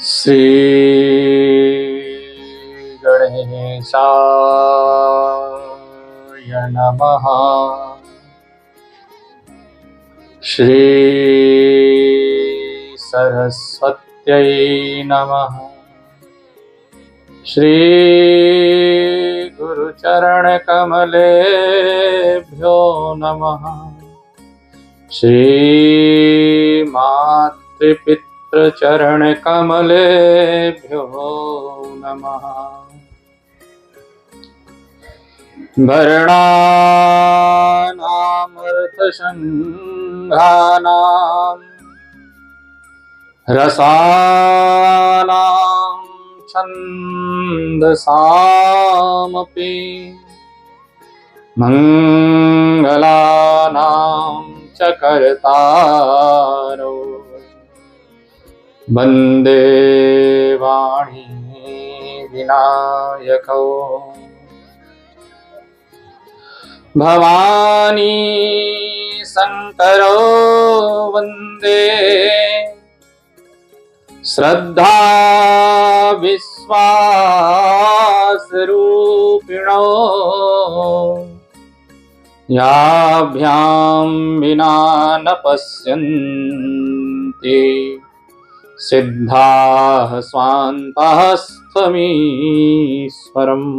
श्री गणेशाय नमः। श्री सरस्वत्यै नमः। श्री गुरुचरणकमलेभ्यो नमः। श्री मातृपितृचरणकमलेभ्यो नमः। वर्णानामर्थसङ्घानां रसानां छन्दसामपि मङ्गलानां च कर्तारो वन्दे वाणी विनायकौ। भवानी शंकरो वन्दे श्रद्धा विश्वासरूपिणो। याभ्यां विना न पश्यन्ति सिद्धाः स्वान्ताः स्वमीश्वरम्।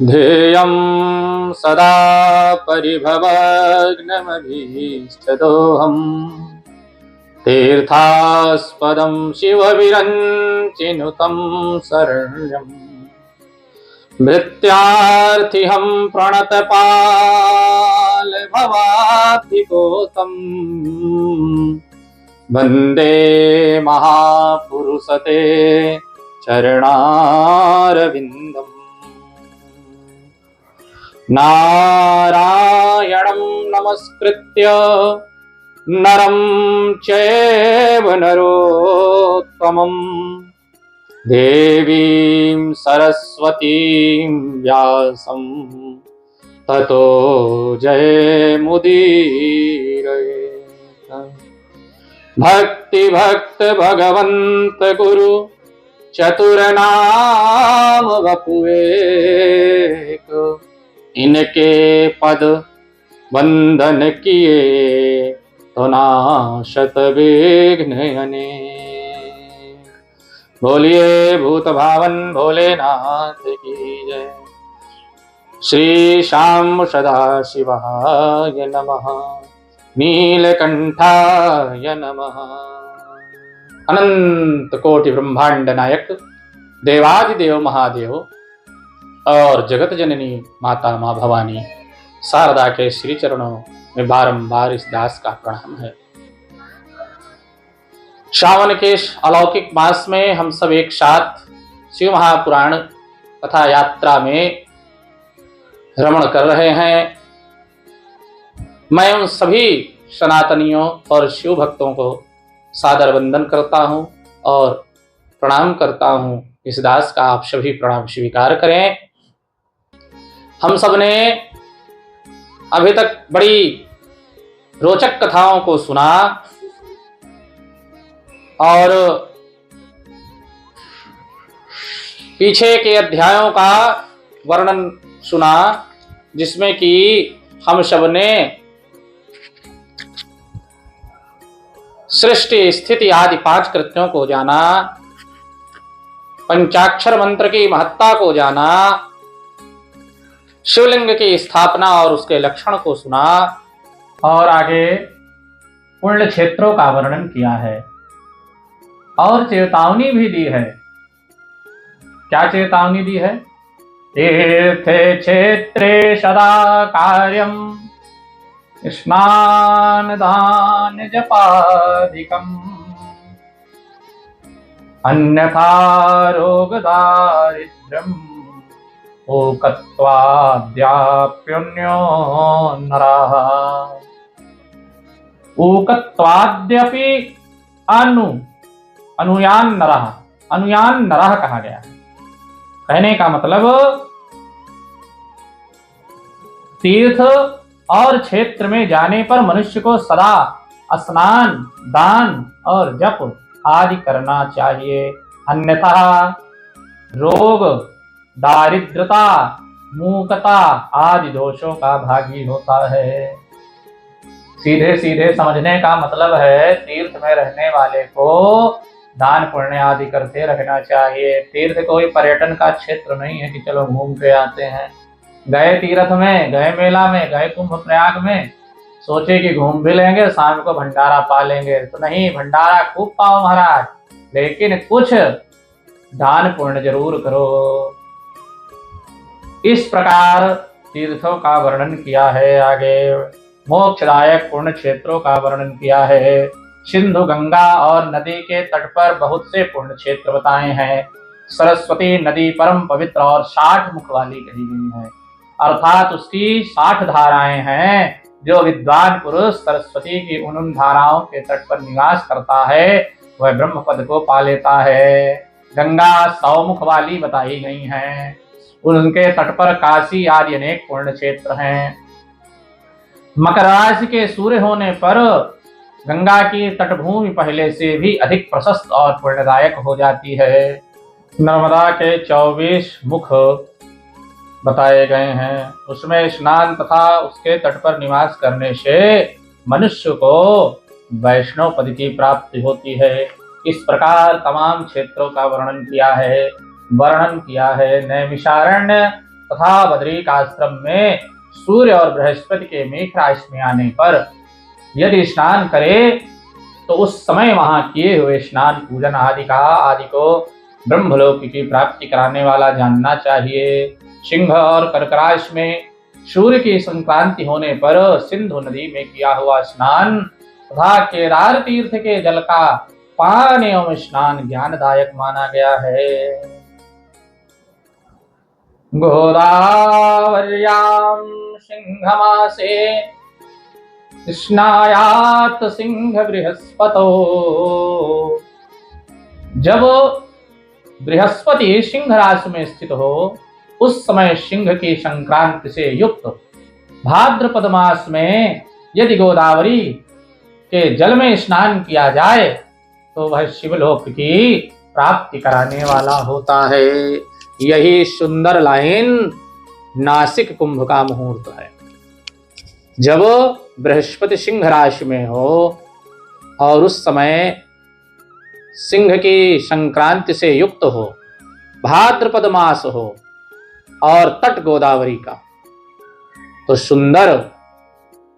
ध्येयं सदा परिभवग्नमभीष्टदोहम्। तीर्थास्पदं शिवविरञ्चिनुतं शरण्यम्। भृत्यार्थिहं प्रणतपालभवाब्धिपोतम्। वन्दे महापुरुषते चरणारविन्दम्। नारायणं नमस्कृत्य नरं चैव नरोत्तमं। देवीं सरस्वतीं व्यासं ततो जयमुदीरयेत्। भक्ति भक्त भगवंत गुरु चतुरनाम वपुएक। इनके पद वंदन किए तो नाशत विघ्न अनेक। बोलिए भूत भावन भोलेनाथ की जय। श्री श्याम सदा शिवाय नमः। नीलकंठाय नमः। अनंत कोटि ब्रह्मांड नायक देवादिदेव महादेव और जगत जननी माता माँ भवानी शारदा के श्री चरणों में बारंबार इस दास का प्रणाम है। श्रावण के अलौकिक मास में हम सब एक साथ शिव महापुराण कथा यात्रा में भ्रमण कर रहे हैं। मैं उन सभी सनातनियों और शिव भक्तों को सादर वंदन करता हूं और प्रणाम करता हूं। इस दास का आप सभी प्रणाम स्वीकार करें। हम सब ने अभी तक बड़ी रोचक कथाओं को सुना और पीछे के अध्यायों का वर्णन सुना, जिसमें कि हम सब ने सृष्टि स्थिति आदि 5 कृत्यों को जाना, पंचाक्षर मंत्र की महत्ता को जाना, शिवलिंग की स्थापना और उसके लक्षण को सुना और आगे पुण्य क्षेत्रों का वर्णन किया है और चेतावनी भी दी है। क्या चेतावनी दी है? तीर्थे क्षेत्रे सदा कार्यम स्नान दान जपादिकम्। अन्यथा रोग दारिद्र्यम् ऊकत्वाद्याप्युन्यो नरः। ऊकत्वाद्यपि अनुयान नरः, अनुयान नरः कहा गया है। कहने का मतलब तीर्थ और क्षेत्र में जाने पर मनुष्य को सदा स्नान दान और जप आदि करना चाहिए, अन्यथा रोग, दारिद्रता, मूकता आदि दोषों का भागी होता है। सीधे सीधे समझने का मतलब है, तीर्थ में रहने वाले को दान पुण्य आदि करते रहना चाहिए। तीर्थ कोई पर्यटन का क्षेत्र नहीं है कि चलो घूम के आते हैं। गए तीर्थ में, गए मेला में, गए कुंभ प्रयाग में, सोचे कि घूम भी लेंगे, शाम को भंडारा पा लेंगे, तो नहीं, भंडारा खूब पाओ महाराज, लेकिन कुछ दान पुण्य जरूर करो। इस प्रकार तीर्थों का वर्णन किया है। आगे मोक्षदायक पुण्य क्षेत्रों का वर्णन किया है। सिंधु, गंगा और नदी के तट पर बहुत से पुण्य क्षेत्र बताए हैं। सरस्वती नदी परम पवित्र और 60 मुख वाली कही गई है, अर्थात उसकी 60 धाराएं हैं। जो विद्वान पुरुष सरस्वती की उन धाराओं के तट पर निवास करता है वह ब्रह्म पद को पा लेता है। गंगा 100 मुख वाली बताई गई है, उनके तट पर काशी आदि अनेक पुण्य क्षेत्र हैं। मकर राशि के सूर्य होने पर गंगा की तटभूमि पहले से भी अधिक प्रशस्त और पुण्यदायक हो जाती है। नर्मदा के 24 मुख बताए गए हैं, उसमें स्नान तथा उसके तट पर निवास करने से मनुष्य को वैष्णव पद की प्राप्ति होती है। इस प्रकार तमाम क्षेत्रों का वर्णन किया है। नैमिषारण्य तथा बद्रिकाश्रम में सूर्य और बृहस्पति के मेष राशि में आने पर यदि स्नान करे तो उस समय वहां किए हुए स्नान पूजन आदि को ब्रह्मलोक की प्राप्ति कराने वाला जानना चाहिए। सिंह और कर्क राशि में सूर्य की संक्रांति होने पर सिंधु नदी में किया हुआ स्नान तथा केदार तीर्थ के जल का पान एवं स्नान ज्ञानदायक माना गया है। गोदावर्यां सिंहमासे स्नायात सिंह बृहस्पतो। जब बृहस्पति सिंह राशि में स्थित हो उस समय सिंह की संक्रांति से युक्त भाद्रपद मास में यदि गोदावरी के जल में स्नान किया जाए तो वह शिवलोक की प्राप्ति कराने वाला होता है। यही सुंदर लाइन नासिक कुंभ का मुहूर्त है। जब बृहस्पति सिंह राशि में हो और उस समय सिंह की संक्रांति से युक्त हो, भाद्रपद मास हो और तट गोदावरी का, तो सुंदर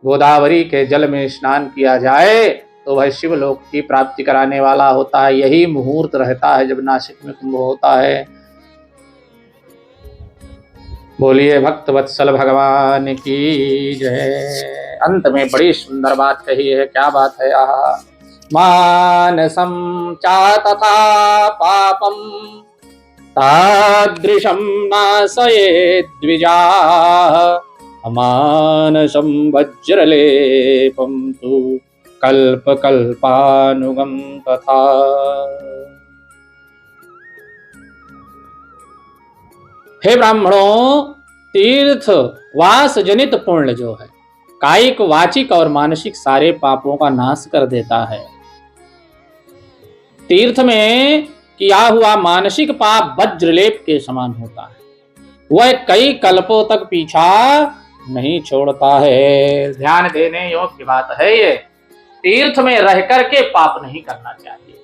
गोदावरी के जल में स्नान किया जाए तो वह शिवलोक की प्राप्ति कराने वाला होता है। यही मुहूर्त रहता है जब नासिक में कुंभ होता है। बोलिए भक्त वत्सल भगवान की जय। अंत में बड़ी सुंदर बात कही है। क्या बात है? मानसं चा तथा पापम तादृशं नाशये द्विजा अमानसं वज्रलेपं तु कल्पकल्पानुगं तथा। हे ब्राह्मणों, तीर्थ वास जनित पुण्य जो है कायिक, वाचिक और मानसिक सारे पापों का नाश कर देता है। तीर्थ में किया हुआ मानसिक पाप वज्रलेप के समान होता है, वह कई कल्पों तक पीछा नहीं छोड़ता है। ध्यान देने योग्य बात है ये। तीर्थ में रह करके पाप नहीं करना चाहिए।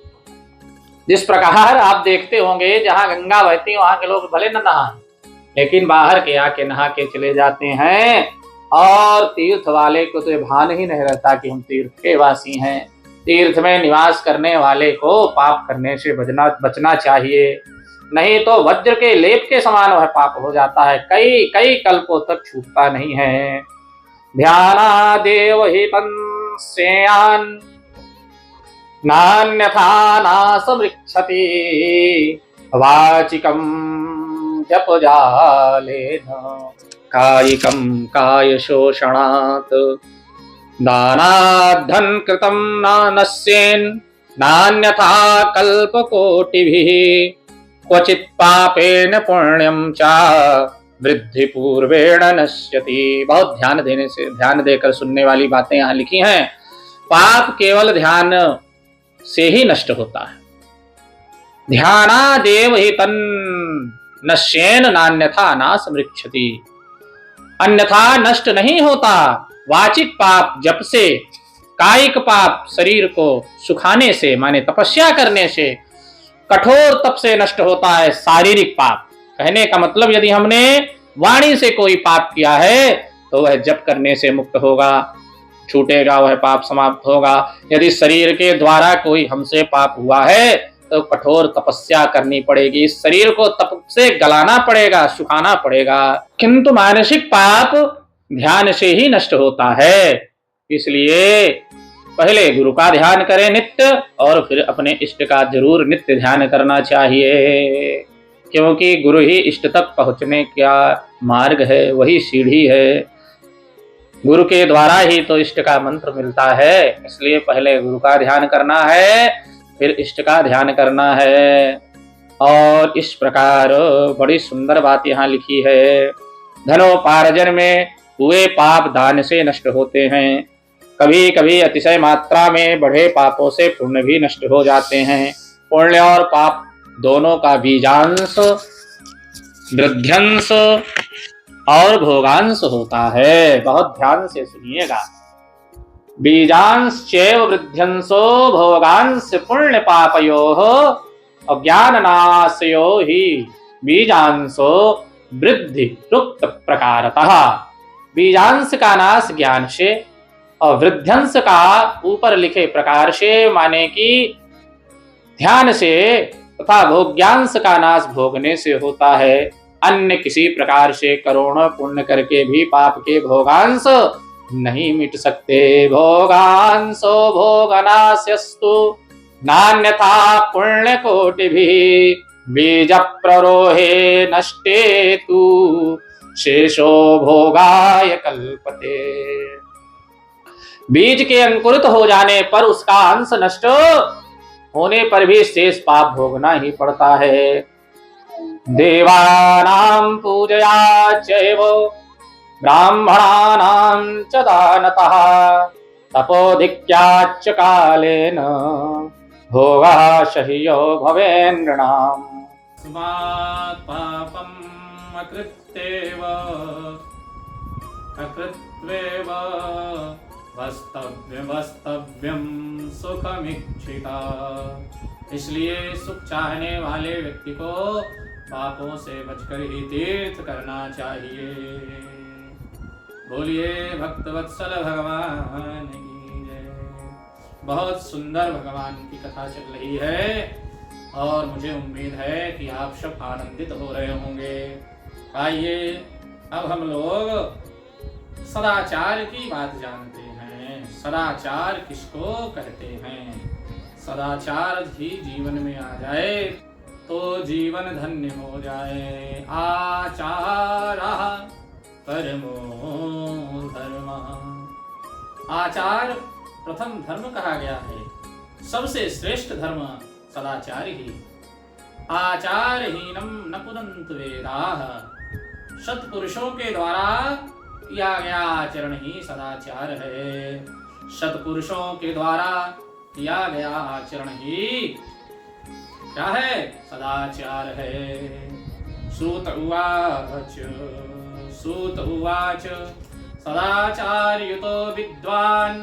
जिस प्रकार आप देखते होंगे जहां गंगा बहती वहां के लोग भले न नहाएं, लेकिन बाहर के आके नहा के चले जाते हैं, और तीर्थ वाले को तो भान ही नहीं रहता कि हम तीर्थ के वासी हैं। तीर्थ में निवास करने वाले को पाप करने से बचना चाहिए, नहीं तो वज्र के लेप के समान वह पाप हो जाता है, कई कई कल्पों तक छूटता नहीं है। ध्यानादेव हि पंस्यान् नान्यथा नासमृच्छति वाचिकं जपजालेन कायिकं कायशोषणात् दानाद्धन कृतं नानस्येन् नान्यथा कल्पकोटिभिः क्वचित् पापेन पुण्यं च वृद्धि पूर्वेण नश्यति। बहुत ध्यान देकर सुनने वाली बातें यहाँ लिखी हैं। पाप केवल ध्यान से ही नष्ट होता है। ध्यानादेव हि तन् नश्येन नान्यथा नाश मृक्षति। अन्यथा नष्ट नहीं होता। वाचिक पाप जप से, कायिक पाप शरीर को सुखाने से माने तपस्या करने से, कठोर तप से नष्ट होता है शारीरिक पाप। कहने का मतलब यदि हमने वाणी से कोई पाप किया है तो वह जप करने से मुक्त होगा, छूटेगा, वह पाप समाप्त होगा। यदि शरीर के द्वारा कोई हमसे पाप हुआ है तो कठोर तपस्या करनी पड़ेगी, शरीर को तप से गलाना पड़ेगा, सुखाना पड़ेगा। किंतु मानसिक पाप ध्यान से ही नष्ट होता है। इसलिए पहले गुरु का ध्यान करें नित्य, और फिर अपने इष्ट का जरूर नित्य ध्यान करना चाहिए, क्योंकि गुरु ही इष्ट तक पहुंचने का मार्ग है, वही सीढ़ी है। गुरु के द्वारा ही तो इष्ट का मंत्र मिलता है। इसलिए पहले गुरु का ध्यान करना है, फिर इष्ट का ध्यान करना है। और इस प्रकार बड़ी सुंदर बात यहाँ लिखी है। धनोपार्जन में हुए पाप दान से नष्ट होते हैं। कभी कभी अतिशय मात्रा में बढ़े पापों से पुण्य भी नष्ट हो जाते हैं। पुण्य और पाप दोनों का बीजांश, वृद्ध्यंश और भोगांश होता है। बहुत ध्यान से सुनिएगा। बीजांश चैव वृद्ध्यंशो भोगांश पुण्य पापयोः अज्ञाननाशयो हि बीजांशो वृद्धि रुक्त प्रकारतः। बीजांश का नाश ज्ञान से और वृद्ध्यंश का ऊपर लिखे प्रकार से माने कि ध्यान से, तथा भोग्यांश का नाश भोगने से होता है। अन्य किसी प्रकार से करोड़ों पुण्य करके भी पाप के भोगांश नहीं मिट सकते। भोगांशो भोगनाशस्तु नान्यथा पुण्य कोटि भी बीज प्ररोहे नष्टे तु शेषो भोगाय कल्पते। बीज के अंकुरित हो जाने पर उसका अंश नष्ट होने पर भी शेष पाप भोगना ही पड़ता है। देवानां पूजया चैव ब्राह्मणानां च दानतः तपोधिक्याच्च कालेन भोगः शह्यो भवेन्नृणाम्। स्मात् पापम् अकृत्येव अकृत्वेव वस्तव्यम सुखमिच्छिता। इसलिए सुख चाहने वाले व्यक्ति को पापों से बचकर ही तीर्थ करना चाहिए। बोलिए भक्तवत्सल भगवान की जय। बहुत सुंदर भगवान की कथा चल रही है और मुझे उम्मीद है कि आप सब आनंदित हो रहे होंगे। आइए अब हम लोग सदाचार की बात जानते हैं। सदाचार किसको कहते हैं? सदाचार ही जीवन में आ जाए तो जीवन धन्य हो जाए। आचारः परमो धर्मः। आचार प्रथम धर्म कहा गया है। सबसे श्रेष्ठ धर्म सदाचार ही। आचारहीनम न पुनन्त वेदाः। सत्पुरुषों के द्वारा किया गया आचरण ही सदाचार है। सत्पुरुषों के द्वारा किया गया आचरण ही क्या है? सदाचार है। सूत उवाच सदाचार्युतो विद्वान्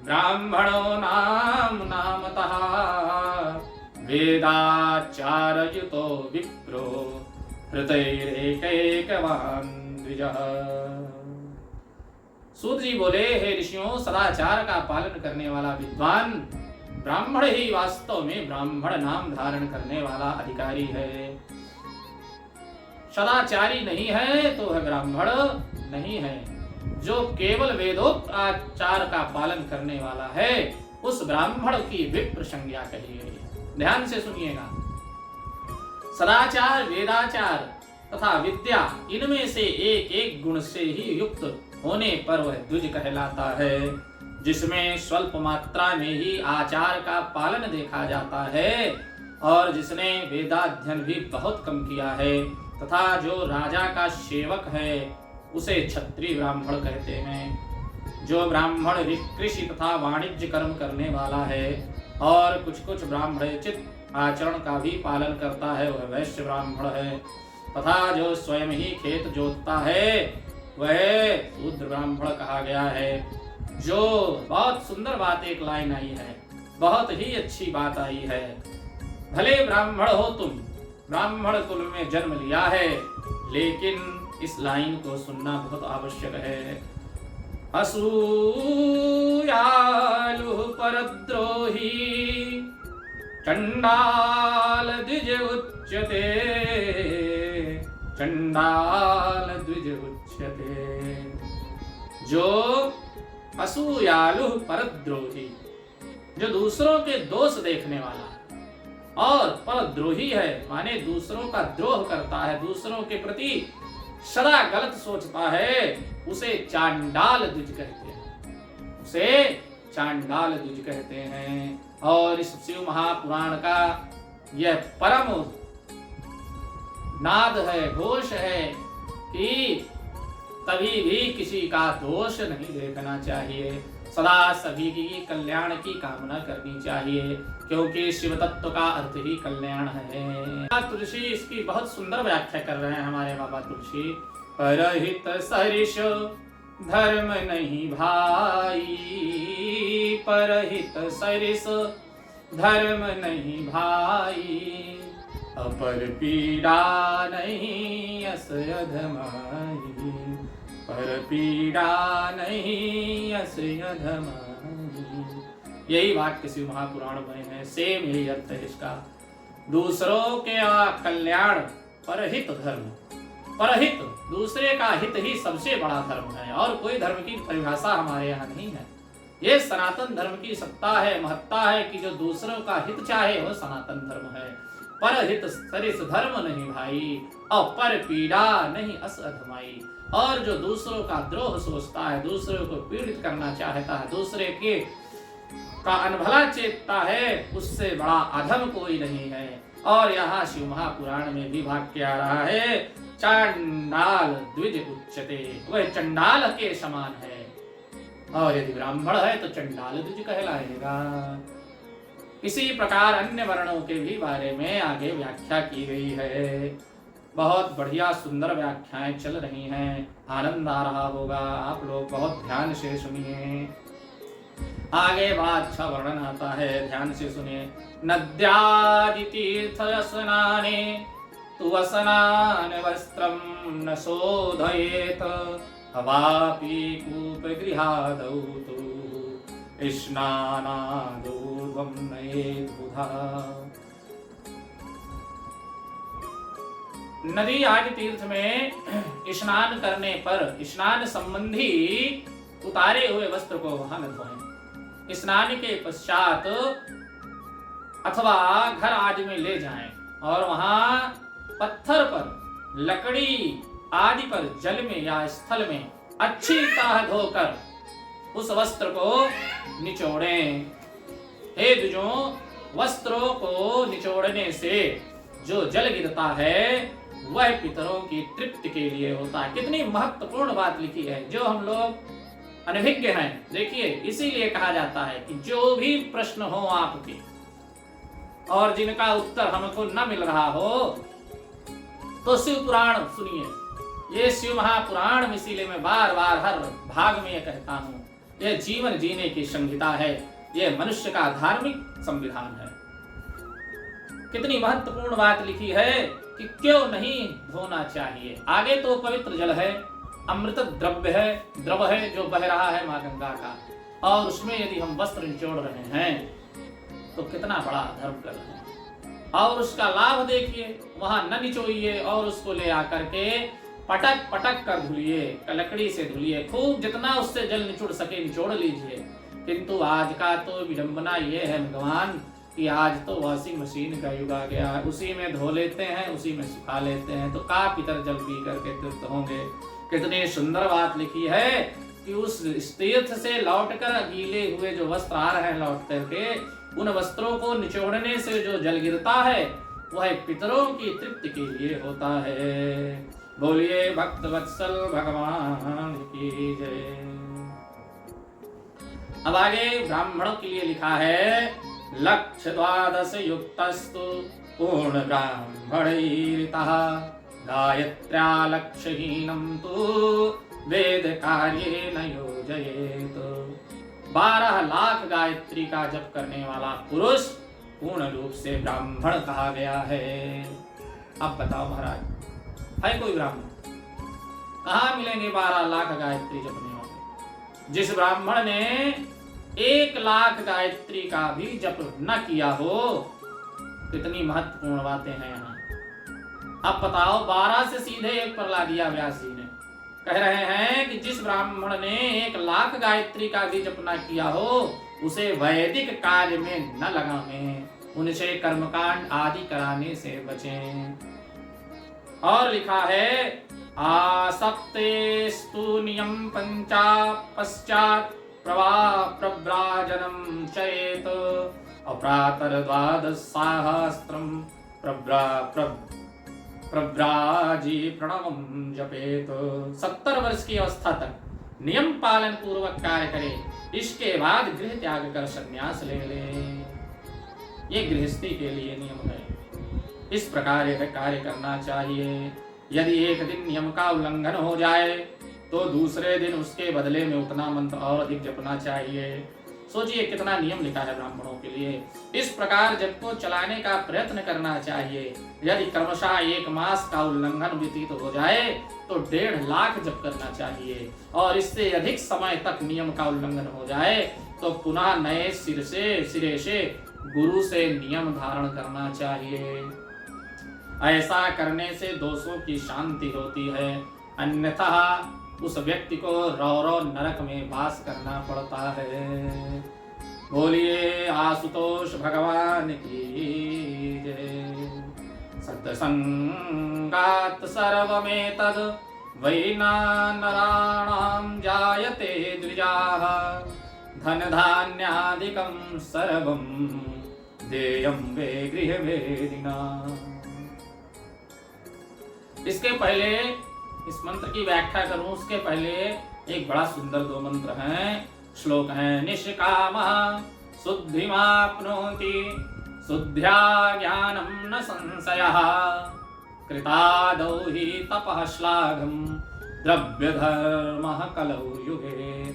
ब्राह्मणो नामतः वेदाचारयुतो विप्रो हृतैरेकैकवान् द्विजः। सूत जी बोले, हे ऋषियों, सदाचार का पालन करने वाला विद्वान ब्राह्मण ही वास्तव में ब्राह्मण नाम धारण करने वाला अधिकारी है। सदाचारी नहीं है तो वह ब्राह्मण नहीं है। जो केवल वेदोक्त आचार का पालन करने वाला है उस ब्राह्मण की विप्र संज्ञा कही गई। ध्यान से सुनिएगा। सदाचार, वेदाचार तथा विद्या, इनमें से एक एक गुण से ही युक्त होने पर वह द्विज कहलाता है। जिसमें स्वल्प मात्रा में ही आचार का पालन देखा जाता है और जिसने वेदाध्ययन भी बहुत कम किया है तथा जो राजा का सेवक है उसे क्षत्रिय ब्राह्मण कहते हैं। जो ब्राह्मण कृषि तथा वाणिज्य कर्म करने वाला है और कुछ कुछ ब्राह्मणोचित आचरण का भी पालन करता है, वह वैश्य ब्राह्मण है। तथा जो स्वयं ही खेत जोतता है वह शूद्र ब्राह्मण कहा गया है। जो बहुत सुंदर बात एक लाइन आई है, बहुत ही अच्छी बात आई है। भले ब्राह्मण हो तुम, ब्राह्मण कुल में जन्म लिया है, लेकिन इस लाइन को सुनना बहुत आवश्यक है। असूयालु परद्रोही चंडाल द्विज उच्यते, चंडाल द्विज उच्यते। जो असूयालु परद्रोही, जो दूसरों के दोष देखने वाला और परद्रोही है, माने दूसरों का द्रोह करता है, दूसरों के प्रति सदा गलत सोचता है, उसे चांडाल द्विज कहते हैं, उसे चांडाल द्विज कहते हैं। और इस शिव महापुराण का यह परम नाद है, घोष है कि कभी भी किसी का दोष नहीं देखना चाहिए, सदा सभी की कल्याण की कामना करनी चाहिए, क्योंकि शिव तत्व का अर्थ ही कल्याण है। तुलसी इसकी बहुत सुंदर व्याख्या कर रहे हैं हमारे बाबा तुलसी। परहित सरिष धर्म नहीं भाई, परहित सरिष धर्म नहीं भाई, अपर पीड़ा नहीं अस अधमाई, पर पीड़ा नहीं अस अधमाई। यही वाक्य शिव महापुराण में है, सेम यही अर्थ है इसका। दूसरों के कल्याण, परहित धर्म, परहित दूसरे का हित ही सबसे बड़ा धर्म है, और कोई धर्म की परिभाषा हमारे यहाँ नहीं है। ये सनातन धर्म की सत्ता है, महत्ता है कि जो दूसरों का हित चाहे वह सनातन धर्म है। परहित सरिस धर्म नहीं भाई, और पर पीड़ा नहीं अस अधमाई। और जो दूसरों का द्रोह सोचता है, दूसरों को पीड़ित करना चाहता है, दूसरे के का अनभला चेतता है, उससे बड़ा अधम कोई नहीं है। और यहाँ शिव महापुराण में भी वाक्य आ रहा है, चांडाल द्विज उच्यते, वह चंडाल के समान है, और यदि ब्राह्मण है तो चंडाल द्विज कहलाएगा। इसी प्रकार अन्य वर्णों के भी बारे में आगे व्याख्या की गई है। बहुत बढ़िया सुंदर व्याख्याएं चल रही हैं, आनंद आ रहा होगा, आप लोग बहुत ध्यान से सुनिए। आगे बड़ा अच्छा वर्णन आता है, ध्यान से सुनिए। नद्यादि तीर्थ स्नाने तु वसनान वस्त्रम न शोधयेत, अवापि कूप गृहादौ तु स्नानादूर्ध्वं नयेत् बुधा। नदी आदि तीर्थ में स्नान करने पर स्नान संबंधी उतारे हुए वस्त्र को वहां न धोएं। स्नान के पश्चात अथवा घर आदि में ले जाएं और वहां पत्थर पर, लकड़ी आदि पर, जल में या स्थल में अच्छी तरह धोकर उस वस्त्र को निचोड़ें। हे द्विजों, वस्त्रों को निचोड़ने से जो जल गिरता है वह पितरों की तृप्ति के लिए होता है। कितनी महत्वपूर्ण बात लिखी है, जो हम लोग अनभिज्ञ हैं। देखिए, इसीलिए कहा जाता है कि जो भी प्रश्न हो आपके और जिनका उत्तर हमको न मिल रहा हो तो शिव पुराण सुनिए। ये शिव महापुराण इसीलिए मैं बार बार हर भाग में ये कहता हूँ, यह जीवन जीने की संहिता है, यह मनुष्य का धार्मिक संविधान है। कितनी महत्वपूर्ण बात लिखी है कि क्यों नहीं धोना चाहिए। आगे तो पवित्र जल है, अमृत द्रव्य है, द्रव है जो बह रहा है माँ गंगा का, और उसमें यदि हम वस्त्र निचोड़ रहे हैं तो कितना बड़ा धर्म कर रहे हैं। और उसका लाभ देखिए, वहां न निचोइए और उसको ले आकर के पटक पटक कर धुलिए, लकड़ी से धुलिए, खूब जितना उससे जल निचोड़ सके निचोड़ लीजिए। किंतु आज का तो विडंबना ये है भगवान कि आज तो वॉशिंग मशीन का युग आ गया है, उसी में धो लेते हैं, उसी में सुखा लेते हैं, तो का पितर जल पी करके तृप्त होंगे। कितनी सुंदर बात लिखी है कि उस तीर्थ से लौटकर गीले हुए जो वस्त्र आ रहे हैं लौट करके, उन वस्त्रों को निचोड़ने से जो जल गिरता है वह पितरों की तृप्ति के लिए होता है। बोलिए भक्त वत्सल भगवान की जय। अब आगे ब्राह्मणों के लिए लिखा है, लक्ष्य द्वादश युक्तस्तु पूर्ण ब्राह्मणैरितः गायत्र्या लक्ष्यहीनं तु वेद कार्ये न योजयेत्। 12 लाख गायत्री का जप करने वाला पुरुष पूर्ण रूप से ब्राह्मण कहा गया है। अब बताओ महाराज, है कोई ब्राह्मण? कहाँ मिलेंगे 12 लाख गायत्री जपने वाले? जिस ब्राह्मण ने 1 लाख गायत्री का भी जप न किया हो, कितनी महत्वपूर्ण बातें हैं यहाँ। अब बताओ, 12 से सीधे 1 पर ला दिया व्यास जी ने। कह रहे हैं कि जिस ब्राह्मण ने 1 लाख गायत्री का भी जप न किया हो, उसे वैदिक कार्य में न लगावें, उनसे कर्मकांड आदि कराने से बचें। और लिखा है, आसक्तेस्तु नियम पंचा पश्चात प्रव्राजनम चेत अप्रातर द्वादशसहस्रम प्रव्राजी प्रणवम जपेत। 70 वर्ष की अवस्था तक नियम पालन पूर्वक कार्य करे, इसके बाद गृह त्याग कर संन्यास ले ले। ये गृहस्थी के लिए नियम है। इस प्रकार यह कार्य करना चाहिए। यदि एक दिन नियम का उल्लंघन हो जाए तो दूसरे दिन उसके बदले में उतना मंत्र और अधिक जपना चाहिए। सोचिए कितना नियम लिखा है ब्राह्मणों के लिए। इस प्रकार जप को चलाने का प्रयत्न करना चाहिए। यदि क्रमशः 1 मास का उल्लंघन व्यतीत हो जाए तो 1.5 लाख जप करना चाहिए, और इससे अधिक समय तक नियम का उल्लंघन हो जाए तो पुनः नए सिरे से गुरु से नियम धारण करना चाहिए। ऐसा करने से दोषों की शांति होती है, अन्यथा उस व्यक्ति को रौरव नरक में वास करना पड़ता है। बोलिए आशुतोष भगवान की जय। सत्संगात् सर्वमेतद् वैना नराणां जायते द्विजाः धन धान्यादिकं सर्वं देयं वे गृहवेदिना। इसके पहले इस मंत्र की व्याख्या करूं, उसके पहले एक बड़ा सुंदर 2 मंत्र हैं, श्लोक हैं। निष्कामः शुद्धिमाप्नोति शुद्ध्या ज्ञानं न संशयः कृतादौ हि तपः श्लाघं द्रव्यधर्मः कलौ युगे।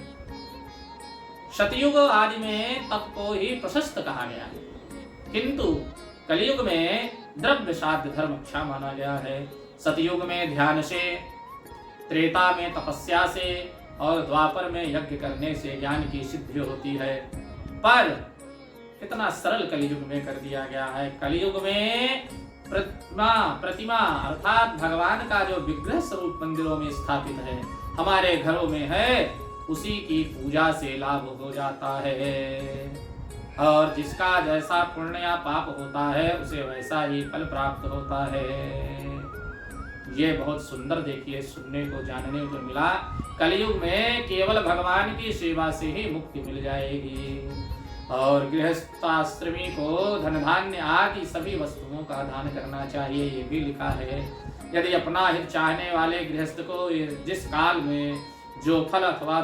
सतयुग आदि में तप को ही प्रशस्त कहा गया है, किंतु कलियुग में द्रव्य साध्य धर्म अच्छा माना गया है। सतयुग में ध्यान से, त्रेता में तपस्या से और द्वापर में यज्ञ करने से ज्ञान की सिद्धि होती है। पर कितना सरल कलियुग में कर दिया गया है। कलियुग में प्रतिमा अर्थात भगवान का जो विग्रह स्वरूप मंदिरों में स्थापित है, हमारे घरों में है, उसी की पूजा से लाभ हो जाता है। और जिसका जैसा पुण्य या पाप होता है उसे वैसा ही फल प्राप्त होता है। ये बहुत सुंदर देखिए सुनने को जानने को मिला। कलयुग में केवल भगवान की सेवा से ही मुक्ति मिल जाएगी। और गृहस्थाश्रमी को धन धान्य आदि सभी वस्तुओं का दान करना चाहिए, ये भी लिखा है। यदि अपना हित चाहने वाले गृहस्थ को जिस काल में जो फल अथवा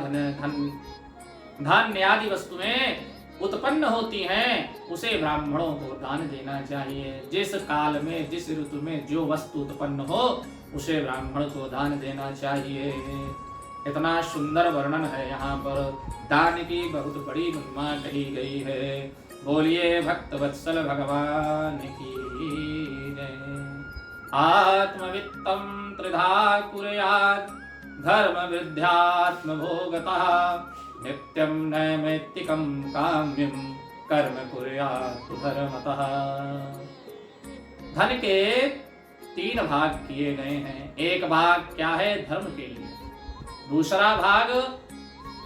धान्य आदि वस्तुएं उत्पन्न होती हैं उसे ब्राह्मणों को दान देना चाहिए। जिस काल में जिस ऋतु में जो वस्तु उत्पन्न हो उसे ब्राह्मण को दान देना चाहिए। इतना सुंदर वर्णन है यहाँ पर। दान की बहुत बड़ी महिमा कही गई है। बोलिए भक्त वत्सल भगवान की जय। आत्मवित्तम त्रिधा कुर्यात् धर्म वृद्ध्यात्म भोगतः नित्यं नैमित्तिकं काम्यं कर्म कुर्यात् धर्मतः। धन के 3 भाग किए गए हैं। एक भाग क्या है? धर्म के लिए। दूसरा भाग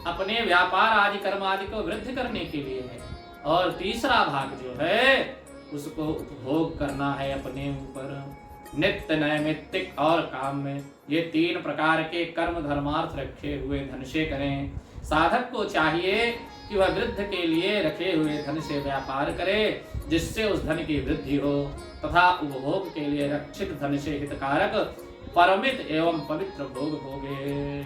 अपने व्यापार आदि कर्म आदि को वृद्धि करने के लिए है। और तीसरा भाग जो है उसको उपभोग करना है अपने ऊपर। नित्य नैमित्तिक और काम में ये 3 प्रकार के कर्म धर्मार्थ रखे हुए धन से करें। साधक को चाहिए कि वह वृद्ध के लिए रखे हुए धन से व्यापार करे जिससे उस धन की वृद्धि हो, तथा उपभोग के लिए रक्षित धन से हितकारक परमित एवं पवित्र भोग भोगे।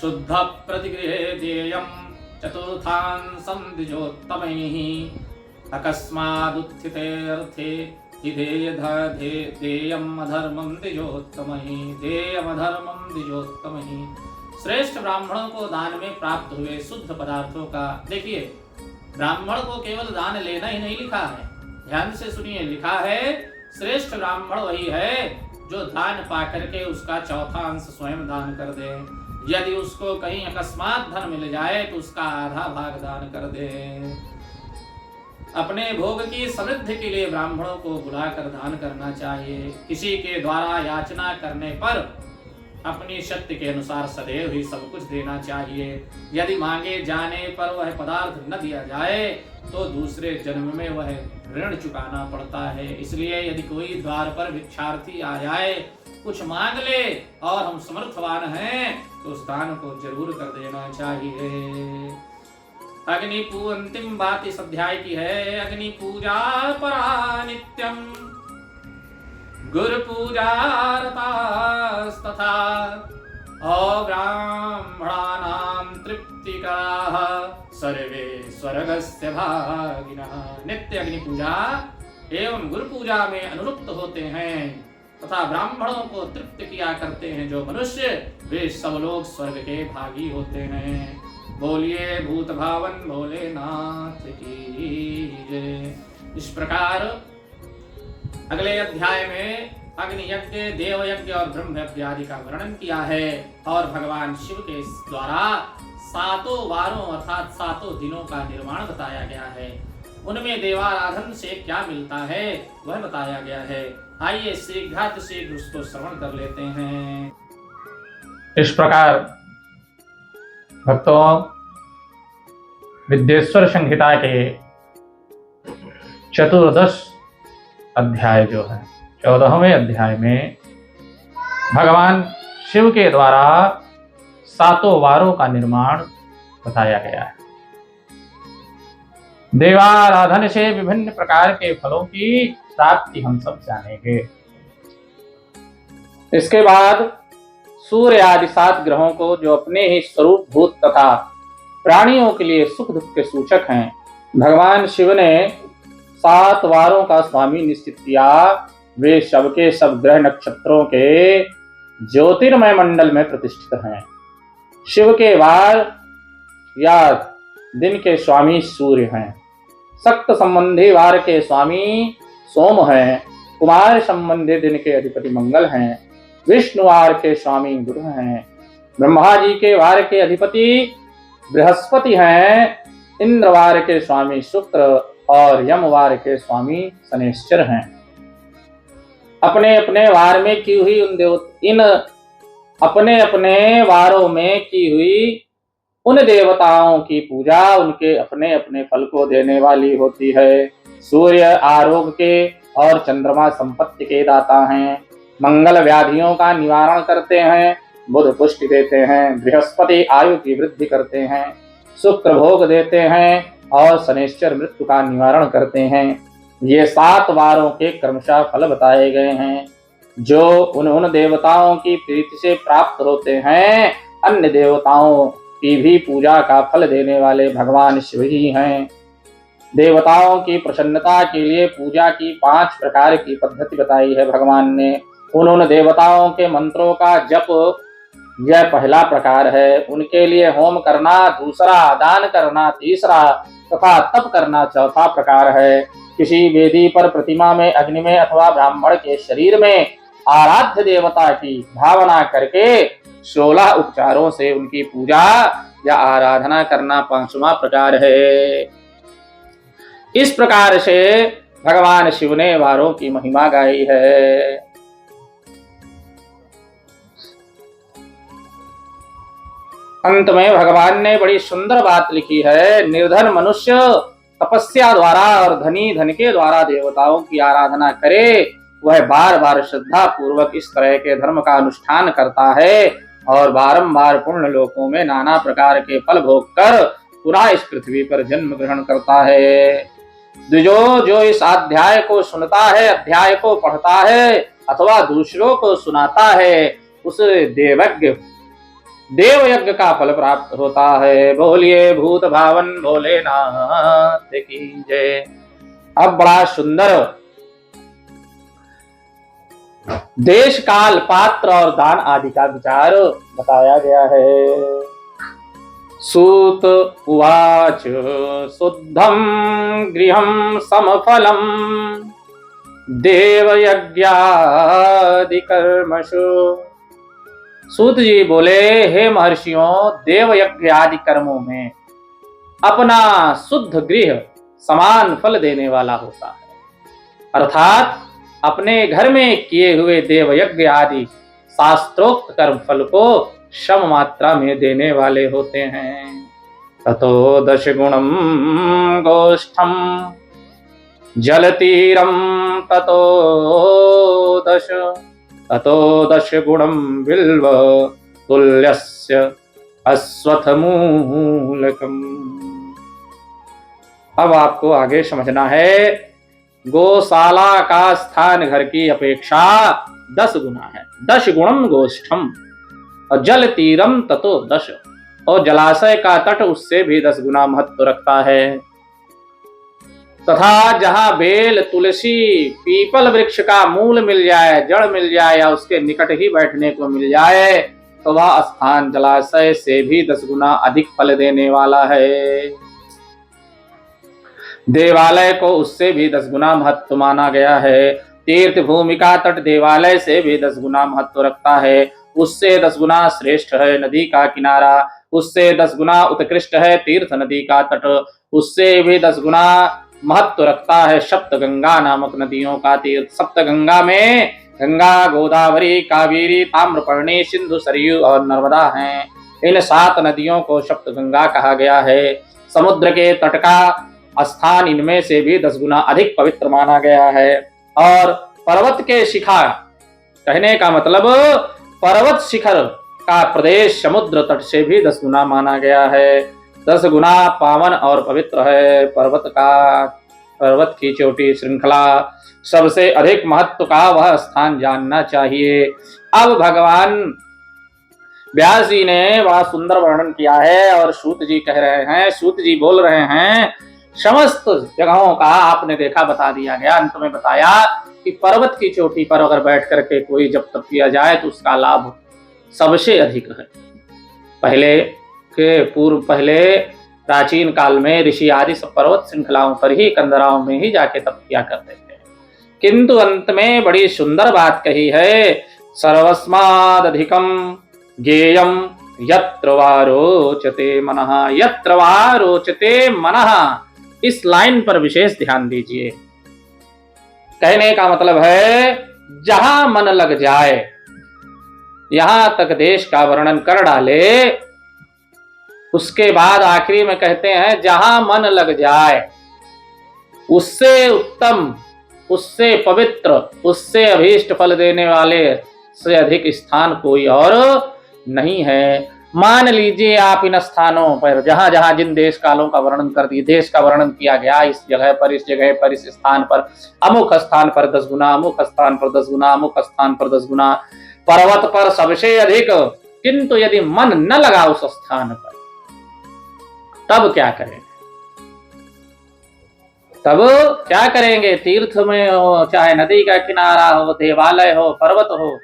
शुद्ध प्रतिगृहे देयं चतुर्थांसं द्विजोत्तमैः अकस्मादुत्थिते अर्थे देयम् अधर्मं द्विजोत्तमहि, देयमधर्मं द्विजोत्तमहि। श्रेष्ठ ब्राह्मणों को दान में प्राप्त हुए शुद्ध पदार्थों का, देखिए ब्राह्मण को केवल दान लेना ही नहीं लिखा है, ध्यान से सुनिए, लिखा है श्रेष्ठ ब्राह्मण वही है जो दान पाकर के उसका चौथा अंश स्वयं दान कर दे। यदि उसको कहीं अकस्मात धन मिल जाए तो उसका आधा भाग दान कर दे। अपने भोग की समृद्धि के लिए ब्राह्मणों को बुलाकर दान करना चाहिए। किसी के द्वारा याचना करने पर अपनी शक्ति के अनुसार सदैव ही सब कुछ देना चाहिए। यदि मांगे जाने पर वह पदार्थ न दिया जाए तो दूसरे जन्म में वह ऋण चुकाना पड़ता है। इसलिए यदि कोई द्वार पर भिक्षार्थी आ जाए, कुछ मांग ले और हम समर्थवान हैं तो उस दान को जरूर कर देना चाहिए। अग्नि अंतिम बात इस अध्याय की है। अग्नि पूजा परा नित्यम गुरु पूजा रतास्तथा अब्राह्मणानां तृप्तिकराः सर्वे स्वर्गस्य भागिनः। नित्य अग्नि पूजा एवं गुरु पूजा में अनुरुक्त होते हैं तथा ब्राह्मणों को तृप्त किया करते हैं जो मनुष्य, वे सब लोग स्वर्ग के भागी होते हैं। बोलिए भूत भावन भोलेनाथ की जय। इस प्रकार अगले अध्याय में अग्नि यज्ञ, देव यज्ञ और ब्रह्म यज्ञ आदि का वर्णन किया है और भगवान शिव के द्वारा 7 वारों अर्थात 7 दिनों का निर्माण बताया गया है। उनमें देवाराधन से क्या मिलता है वह बताया गया है। आइए शीघ्राति शीघ्र उसको श्रवण कर लेते हैं। इस प्रकार भक्तों, विद्येश्वर संहिता के 14 अध्याय जो है, 14वें अध्याय में भगवान शिव के द्वारा 7 वारों का निर्माण बताया गया है। देवाराधन से विभिन्न प्रकार के फलों की प्राप्ति हम सब जानेंगे। इसके बाद सूर्य आदि 7 ग्रहों को, जो अपने ही स्वरूप भूत तथा प्राणियों के लिए सुख दुख के सूचक हैं, भगवान शिव ने 7 वारों का स्वामी निश्चित किया। वे सबके सब ग्रह नक्षत्रों के ज्योतिर्मय मंडल में प्रतिष्ठित हैं। शिव के वार या दिन के स्वामी सूर्य हैं, शक्त संबंधी वार के स्वामी सोम हैं, कुमार संबंधी दिन के अधिपति मंगल हैं, विष्णु वार के स्वामी गुरु हैं, ब्रह्मा जी के वार के अधिपति बृहस्पति हैं, इंद्रवार के स्वामी शुक्र और यमवार के स्वामी शनैश्चर हैं। अपने अपने वार में की हुई अपने अपने वारों में की हुई उन देवताओं की पूजा उनके अपने अपने फल को देने वाली होती है। सूर्य आरोग्य के और चंद्रमा संपत्ति के दाता हैं। मंगल व्याधियों का निवारण करते हैं, बुध पुष्टि देते हैं, बृहस्पति आयु की वृद्धि करते हैं, शुक्र भोग देते हैं और शनैश्चर मृत्यु का निवारण करते हैं। ये 7 वारों के क्रमशः फल बताए गए हैं जो उन देवताओं की प्रीति से प्राप्त होते हैं। अन्य देवताओं की भी पूजा का फल देने वाले भगवान शिव ही हैं। देवताओं की प्रसन्नता के लिए पूजा की 5 प्रकार की पद्धति बताई है भगवान ने। उन देवताओं के मंत्रों का जप यह पहला प्रकार है। उनके लिए होम करना दूसरा, दान करना तीसरा तथा तप करना चौथा प्रकार है। किसी वेदी पर, प्रतिमा में, अग्नि में अथवा ब्राह्मण के शरीर में आराध्य देवता की भावना करके 16 उपचारों से उनकी पूजा या आराधना करना 5वां प्रकार है। इस प्रकार से भगवान शिव ने वारों की महिमा गाई है। अंत में भगवान ने बड़ी सुंदर बात लिखी है। निर्धन मनुष्य तपस्या द्वारा और धनी धन के द्वारा देवताओं की आराधना करे, वह बार बार श्रद्धा पूर्वक इस तरह के धर्म का अनुष्ठान करता है और बारंबार पुण्य लोकों में नाना प्रकार के फल भोग कर पुनः इस पृथ्वी पर जन्म ग्रहण करता है। जो इस अध्याय को सुनता है, अध्याय को पढ़ता है अथवा दूसरों को सुनाता है, उसे देव यज्ञ का फल प्राप्त होता है। बोलिए भूत भावन भोलेनाथ की जय। अब बड़ा सुंदर देश काल पात्र और दान आदि का विचार बताया गया है। सूत उवाच शुद्धम गृहं समफलम देवयज्ञादि कर्मसु। सूत जी बोले, हे महर्षियों, देवयज्ञ आदि कर्मों में अपना शुद्ध गृह समान फल देने वाला होता है, अर्थात अपने घर में किए हुए देवयज्ञ आदि शास्त्रोक्त कर्म फल को सम मात्रा में देने वाले होते हैं। ततो दश गुणम गोष्ठम जलतीरम ततो दश गुणम बिल्व तुल्यस्य अश्वत्थमूलकम। अब आपको आगे समझना है, गौशाला का स्थान घर की अपेक्षा 10 गुना है। 10 गुणम गोष्ठम, और जल तीरम ततो 10, और जलाशय का तट उससे भी 10 गुना महत्व रखता है। तथा जहां बेल, तुलसी, पीपल वृक्ष का मूल मिल जाए, जड़ मिल जाए, या उसके निकट ही बैठने को मिल जाए, तो वह स्थान जलाशय से भी 10 गुना अधिक फल देने वाला है। देवालय को उससे भी 10 गुना महत्व माना गया है। तीर्थ भूमि का तट देवालय से भी 10 गुना महत्व रखता है, उससे 10 गुना श्रेष्ठ है नदी का किनारा, उससे 10 गुना उत्कृष्ट है तीर्थ नदी का तट, उससे भी 10 गुना महत्व रखता है सप्तगंगा नामक नदियों का तीर्थ। सप्तगंगा में गंगा, गोदावरी, कावेरी, ताम्रपर्णी, सिंधु, सरयू और नर्मदा हैं। इन 7 नदियों को सप्तगंगा कहा गया है। समुद्र के तट का स्थान इनमें से भी 10 गुना अधिक पवित्र माना गया है। और पर्वत के शिखा, कहने का मतलब पर्वत शिखर का प्रदेश समुद्र तट से भी 10 गुना माना गया है। 10 गुना पावन और पवित्र है। पर्वत की चोटी श्रृंखला सबसे अधिक महत्व का वह स्थान जानना चाहिए। अब भगवान व्यास जी ने वह सुंदर वर्णन किया है और सूत जी कह रहे हैं, सूत जी बोल रहे हैं, समस्त जगहों का आपने देखा बता दिया गया। अंत में बताया कि पर्वत की चोटी पर अगर बैठ करके कोई जब तप किया जाए तो उसका लाभ सबसे अधिक है। पहले प्राचीन काल में ऋषि आदि सब पर्वत श्रृंखलाओं पर ही, कंदराओं में ही जाके तप किया करते थे। किंतु अंत में बड़ी सुंदर बात कही है, सर्वस्मादधिकम ज्ञेयम यत्र वा रोचते मनः, यत्र वा रोचते मनः। इस लाइन पर विशेष ध्यान दीजिए। कहने का मतलब है जहां मन लग जाए, यहां तक देश का वर्णन कर डाले, उसके बाद आखिरी में कहते हैं जहां मन लग जाए, उससे उत्तम, उससे पवित्र, उससे अभीष्ट फल देने वाले से अधिक स्थान कोई और नहीं है। मान लीजिए आप इन स्थानों पर जहां जहां जिन देश कालों का वर्णन कर दिया, देश का वर्णन किया गया, इस जगह पर, इस जगह पर, इस स्थान पर, अमुक स्थान पर 10 गुना, अमुक स्थान पर 10 गुना, अमुक स्थान पर 10 गुना, पर्वत पर सबसे अधिक। किंतु यदि मन न लगा उस स्थान पर, तब क्या करेंगे? तब क्या करेंगे? तीर्थ में हो, चाहे नदी का किनारा हो, देवालय हो, पर्वत हो,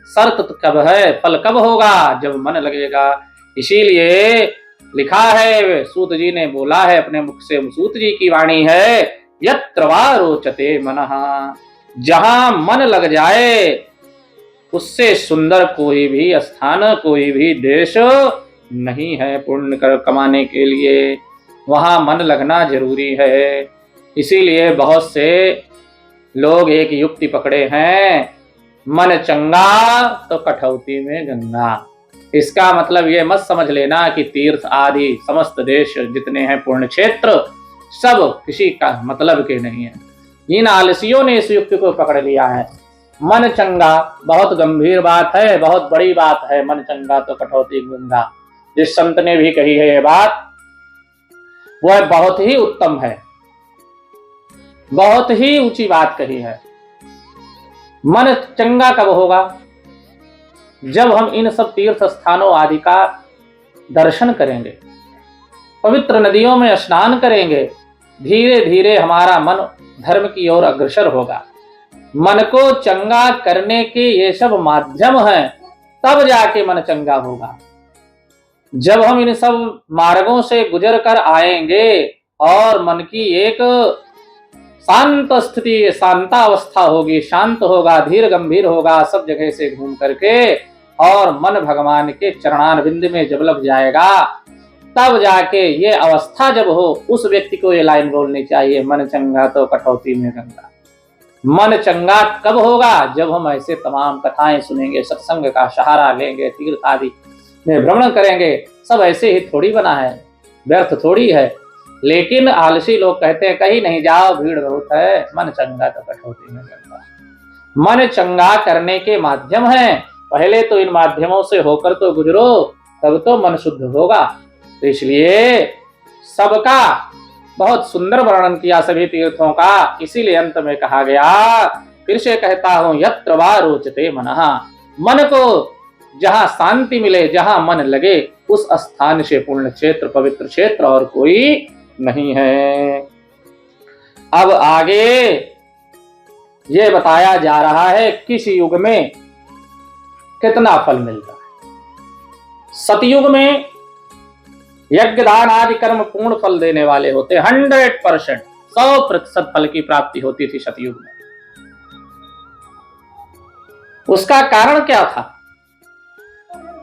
शर्त कब है, फल कब होगा? जब मन लगेगा। इसीलिए लिखा है, सूत जी ने बोला है अपने मुख से, सूत जी की वाणी है, यत्र वा रोचते मनः, जहां मन लग जाए उससे सुंदर कोई भी स्थान, कोई भी देश नहीं है पुण्य कर कमाने के लिए। वहां मन लगना जरूरी है। इसीलिए बहुत से लोग एक युक्ति पकड़े हैं, मन चंगा तो कठौती में गंगा। इसका मतलब ये मत समझ लेना कि तीर्थ आदि समस्त देश जितने हैं पुण्य क्षेत्र सब किसी का मतलब के नहीं है। इन आलसियों ने इस युक्ति को पकड़ लिया है। मन चंगा बहुत गंभीर बात है, बहुत बड़ी बात है। मन चंगा तो कठौती गंगा, जिस संत ने भी कही है ये बात, वह बहुत ही उत्तम है, बहुत ही ऊंची बात कही है। मन चंगा कब होगा? जब हम इन सब तीर्थ स्थानों आदि का दर्शन करेंगे, पवित्र नदियों में स्नान करेंगे, धीरे धीरे हमारा मन धर्म की ओर अग्रसर होगा। मन को चंगा करने के ये सब माध्यम हैं, तब जाके मन चंगा होगा। जब हम इन सब मार्गों से गुजर कर आएंगे और मन की एक शांत स्थिति, शांतावस्था होगी, शांत होगा, धीर गंभीर होगा, सब जगह से घूम करके, और मन भगवान के चरणारविंद में जब लग जाएगा, तब जाके ये अवस्था जब हो, उस व्यक्ति को ये लाइन बोलनी चाहिए, मन चंगा तो कटौती में गंगा। मन चंगा कब होगा? जब हम ऐसे तमाम कथाएं सुनेंगे, सत्संग का सहारा लेंगे, तीर्थ आदि में भ्रमण करेंगे। सब ऐसे ही थोड़ी बना है, व्यर्थ थोड़ी है। लेकिन आलसी लोग कहते हैं कहीं नहीं जाओ, भीड़ बहुत है, मन चंगा तो कटौती में गंगा। मन चंगा करने के माध्यम है, पहले तो इन माध्यमों से होकर तो गुजरो, तब तो मन शुद्ध होगा। तो इसलिए सबका बहुत सुंदर वर्णन किया सभी तीर्थों का, इसीलिए अंत में कहा गया, फिर से कहता हूं, यत्र वा रोचते मनः, मन को जहां शांति मिले, जहां मन लगे, उस स्थान से पूर्ण क्षेत्र, पवित्र क्षेत्र और कोई नहीं है। अब आगे ये बताया जा रहा है किस युग में कितना फल मिलता है। सतयुग में यज्ञ दान आदि कर्म पूर्ण फल देने वाले होते, 100%, 100% फल की प्राप्ति होती थी सतयुग में। उसका कारण क्या था?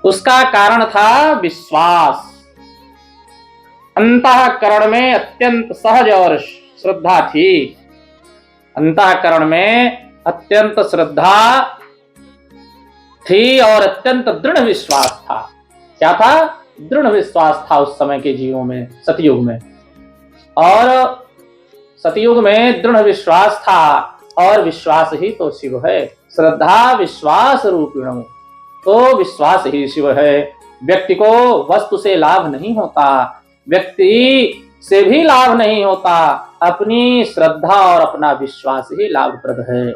उसका कारण था विश्वास। अंतःकरण में अत्यंत सहज और श्रद्धा थी। अंतःकरण में अत्यंत श्रद्धा थी और अत्यंत दृढ़ विश्वास था। क्या था? दृढ़ विश्वास था उस समय के जीवों में, सतयुग में। और सतयुग में दृढ़ विश्वास था, और विश्वास ही तो शिव है। श्रद्धा विश्वास रूपिणो, तो विश्वास ही शिव है। व्यक्ति को वस्तु से लाभ नहीं होता, व्यक्ति से भी लाभ नहीं होता, अपनी श्रद्धा और अपना विश्वास ही लाभप्रद है।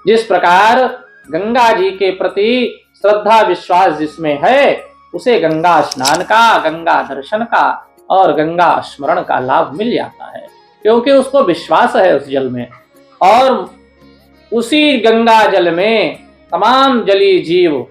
जिस प्रकार गंगा जी के प्रति श्रद्धा विश्वास जिसमें है, उसे गंगा स्नान का, गंगा दर्शन का और गंगा स्मरण का लाभ मिल जाता है, क्योंकि उसको विश्वास है उस जल में। और उसी गंगा जल में तमाम जली जीव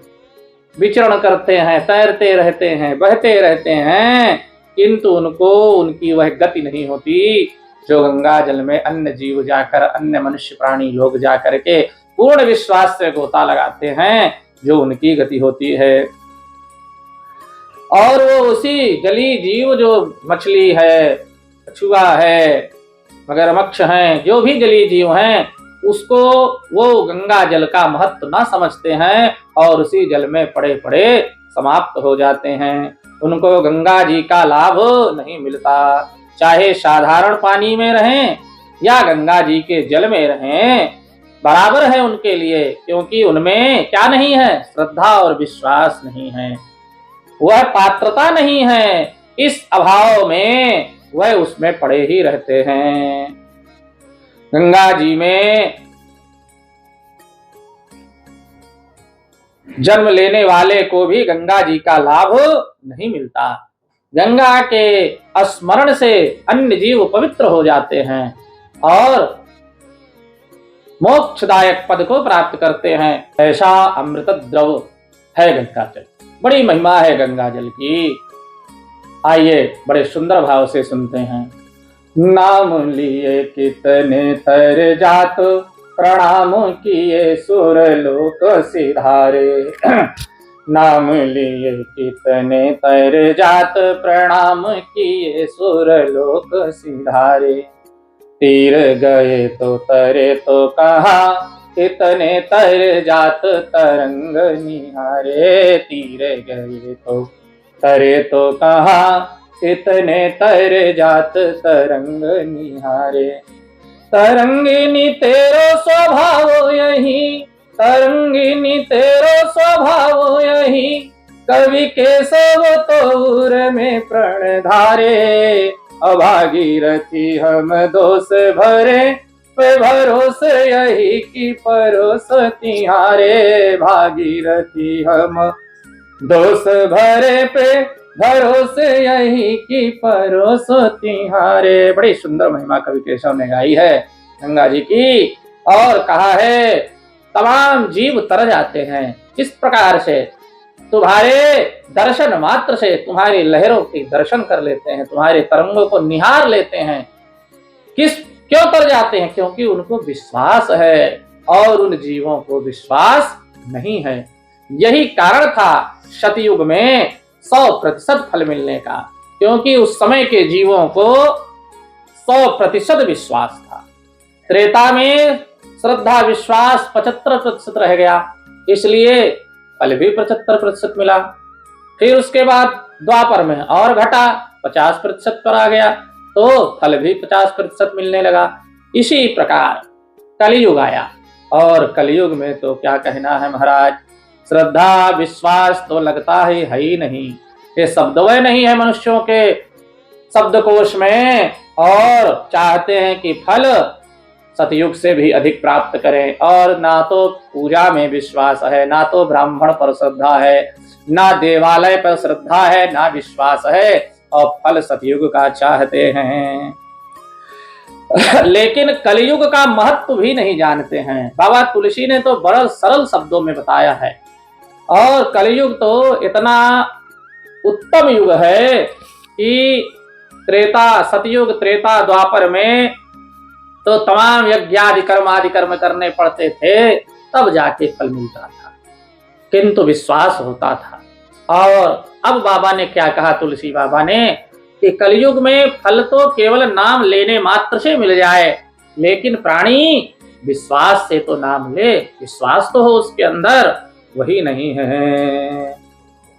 विचरण करते हैं, तैरते रहते हैं, बहते रहते हैं, किंतु उनको उनकी वह गति नहीं होती जो गंगा जल में अन्य जीव जाकर, अन्य मनुष्य प्राणी लोग जाकर के पूर्ण विश्वास से गोता लगाते हैं, जो उनकी गति होती है। और वो उसी जली जीव, जो मछली है, कछुआ है, मगरमच्छ हैं, जो भी जली जीव हैं, उसको वो गंगा जल का महत्व ना समझते हैं और उसी जल में पड़े पड़े समाप्त हो जाते हैं। उनको गंगा जी का लाभ नहीं मिलता, चाहे साधारण पानी में रहें या गंगा जी के जल में रहें, बराबर है उनके लिए, क्योंकि उनमें क्या नहीं है? श्रद्धा और विश्वास नहीं है, वह पात्रता नहीं है। इस अभाव में वह उसमें पड़े ही रहते हैं। गंगा जी में जन्म लेने वाले को भी गंगा जी का लाभ नहीं मिलता। गंगा के स्मरण से अन्य जीव पवित्र हो जाते हैं और मोक्षदायक पद को प्राप्त करते हैं। ऐसा अमृत द्रव है गंगा जल, बड़ी महिमा है गंगा जल की। आइए बड़े सुंदर भाव से सुनते हैं। नाम लिए कितने तर जात, प्रणाम किए सुर लोक सिधारे। नाम लिए कितने तर जात, प्रणाम किए सुर लोक सिधारे। तीर गए तो तरे तो कहाँ, कितने तर जात तरंग निहारे। तीर गए तो तरे तो कहाँ, कितने तर जात तरंग निहारे। तरंगिनी तेरो स्वभाव यही, तरंगिनी तेरो स्वभाव यही। कवि के सब तोर में प्रण धारे। अभागीरथी हम दोष भरे, पे भरोसे यही की परोस तिहारे। भागीरथी हम दोष भरे, पे भरोसे यही की परोसो तिहारे। बड़ी सुंदर महिमा कवि केशव ने गाई है गंगा जी की, और कहा है तमाम जीव तर जाते हैं इस प्रकार से, तुम्हारे दर्शन मात्र से तुम्हारी लहरों के दर्शन कर लेते हैं, तुम्हारे तरंगों को निहार लेते हैं। क्यों तर जाते हैं? क्योंकि उनको विश्वास है और उन जीवों को विश्वास नहीं है। यही कारण था सतयुग में 100% फल मिलने का, क्योंकि उस समय के जीवों को 100% विश्वास था। त्रेता में श्रद्धा विश्वास 75% रह गया, इसलिए फल भी 75% मिला। फिर उसके बाद द्वापर में और घटा, 50% पर आ गया, तो फल भी 50% मिलने लगा। इसी प्रकार कलयुग आया, और कलयुग में तो क्या कहना है महाराज, श्रद्धा विश्वास तो लगता है ही नहीं। ये शब्दवय नहीं है मनुष्यों के शब्दकोश में, और चाहते हैं कि फल सतयुग से भी अधिक प्राप्त करें। और ना तो पूजा में विश्वास है, ना तो ब्राह्मण पर श्रद्धा है, ना देवालय पर श्रद्धा है, ना विश्वास है, और फल सतयुग का चाहते हैं। लेकिन कलयुग का महत्व भी नहीं जानते हैं। बाबा तुलसी ने तो बड़ा सरल शब्दों में बताया है, और कलयुग तो इतना उत्तम युग है कि सतयुग त्रेता द्वापर में तो तमाम यज्ञ आदि कर्म करने पड़ते थे, तब जाके फल मिलता था, किंतु विश्वास होता था। और अब बाबा ने क्या कहा, तुलसी बाबा ने, कि कलयुग में फल तो केवल नाम लेने मात्र से मिल जाए, लेकिन प्राणी विश्वास से तो नाम ले, विश्वास तो हो उसके अंदर, वही नहीं है।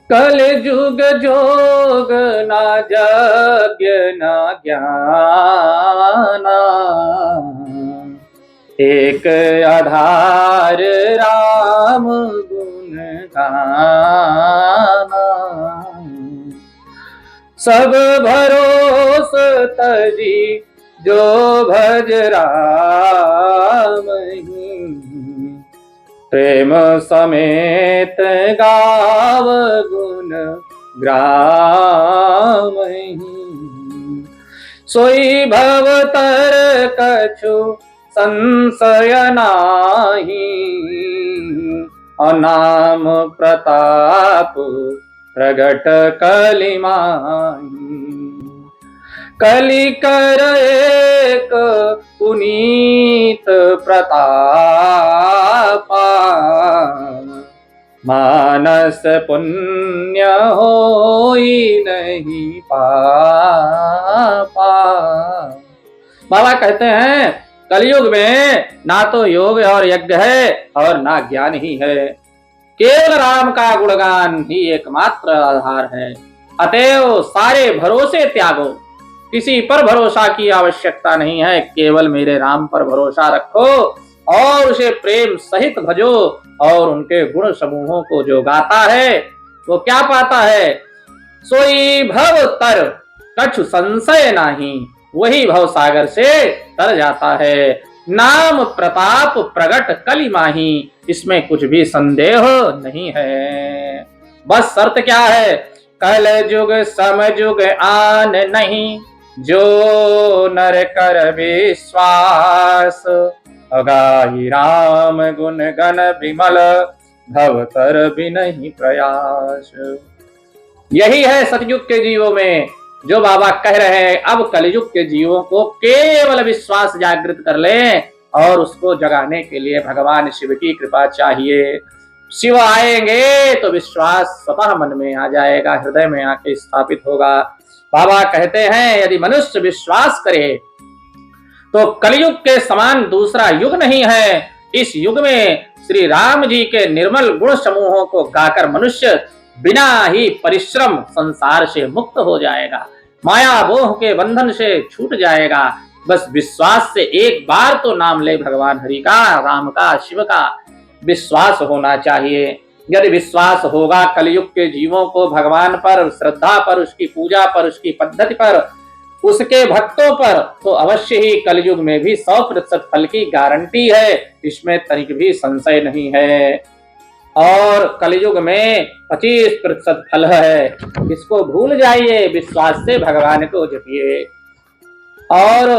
कल युग जोग ना यज्ञ ना ज्ञान, एक आधार राम गुण गाना। सब भरोस तजी जो भज राम, प्रेम समेत गाव गुण ग्राम। सोई भवतर कछु संशय नाही, अनाम प्रताप प्रगट कलि माही। कलि कर एक पुनीत प्रताप, मानस पुण्य होई नहीं पापा। बाबा कहते हैं कलयुग में ना तो योग और यज्ञ है और ना ज्ञान ही है, केवल राम का गुणगान ही एकमात्र आधार है। अतएव सारे भरोसे त्यागो, किसी पर भरोसा की आवश्यकता नहीं है, केवल मेरे राम पर भरोसा रखो और उसे प्रेम सहित भजो। और उनके गुण समूहों को जो गाता है वो क्या पाता है, सोई भव तर कछु संशय नाही, वही भव सागर से तर जाता है। नाम प्रताप प्रगट कलि माही, इसमें कुछ भी संदेह नहीं है। बस शर्त क्या है, कल युग समयुग आन नहीं, जो नर कर विश्वास, अगाही राम गुण गण विमल, भवतर भी नहीं प्रयास। यही है सतयुग के जीवों में जो बाबा कह रहे हैं। अब कलयुग के जीवों को केवल विश्वास जागृत कर लें, और उसको जगाने के लिए भगवान शिव की कृपा चाहिए। शिव आएंगे तो विश्वास स्वतः मन में आ जाएगा, हृदय में आके स्थापित होगा। बाबा कहते हैं यदि मनुष्य विश्वास करे तो कलयुग के समान दूसरा युग नहीं है। इस युग में श्री राम जी के निर्मल गुण समूहों को गाकर मनुष्य बिना ही परिश्रम संसार से मुक्त हो जाएगा, माया मोह के बंधन से छूट जाएगा। बस विश्वास से एक बार तो नाम ले भगवान हरि का, राम का, शिव का विश्वास होना चाहिए। यदि विश्वास होगा कलयुग के जीवों को भगवान पर, श्रद्धा पर, उसकी पूजा पर, उसकी पद्धति पर, उसके भक्तों पर, तो अवश्य ही कलयुग में भी 100% फल की गारंटी है, इसमें तनिक भी संशय नहीं है। और कलयुग में 25% फल है, इसको भूल जाइए, विश्वास से भगवान को जपिए। और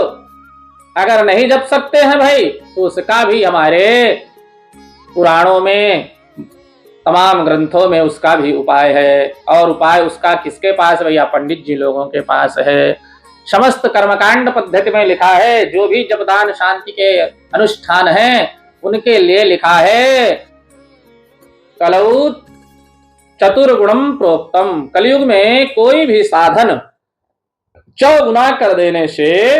अगर नहीं जप सकते हैं भाई तो उसका भी हमारे पुराणों में, तमाम ग्रंथों में उसका भी उपाय है। और उपाय उसका किसके पास भैया? पंडित जी लोगों के पास है। समस्त कर्मकांड पद्धति में लिखा है, जो भी जपदान शांति के अनुष्ठान हैं उनके लिए लिखा है, कलौ चतुर्गुणम प्रोक्तम। कलयुग में कोई भी साधन चौगुना कर देने से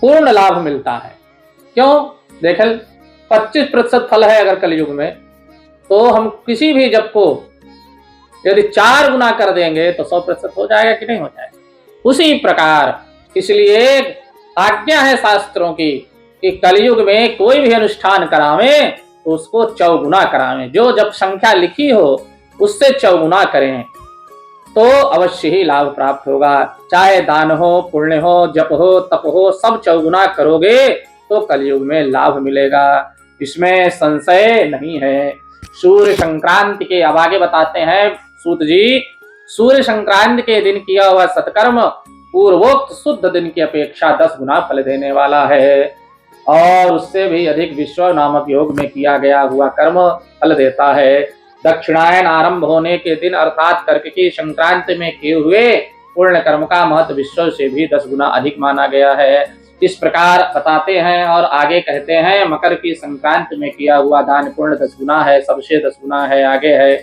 पूर्ण लाभ मिलता है। क्यों? देख, 25% फल है अगर कलयुग में, तो हम किसी भी जप को यदि 4 गुना कर देंगे तो 100% हो जाएगा कि नहीं हो जाएगा? उसी प्रकार इसलिए आज्ञा है शास्त्रों की कि कलयुग में कोई भी अनुष्ठान करावें तो उसको चौगुना करावें। जो जब संख्या लिखी हो उससे चौगुना करें तो अवश्य ही लाभ प्राप्त होगा। चाहे दान हो, पुण्य हो, जप हो, तप हो, सब चौगुना करोगे तो कलयुग में लाभ मिलेगा, इसमें संशय नहीं है। सूर्य संक्रांति के, अब आगे बताते हैं सूत जी, सूर्य संक्रांति के दिन किया हुआ सत्कर्म पूर्वोक्त शुद्ध दिन की अपेक्षा 10 गुना फल देने वाला है, और उससे भी अधिक विश्व नामक योग में किया गया हुआ कर्म फल देता है। दक्षिणायन आरंभ होने के दिन अर्थात कर्क की संक्रांति में किए हुए पूर्ण कर्म का महत्व विश्व से भी 10 गुना अधिक माना गया है। इस प्रकार बताते हैं और आगे कहते हैं, मकर की संक्रांति में किया हुआ दान पुण्य 10 गुना है, सबसे 10 गुना है। आगे है,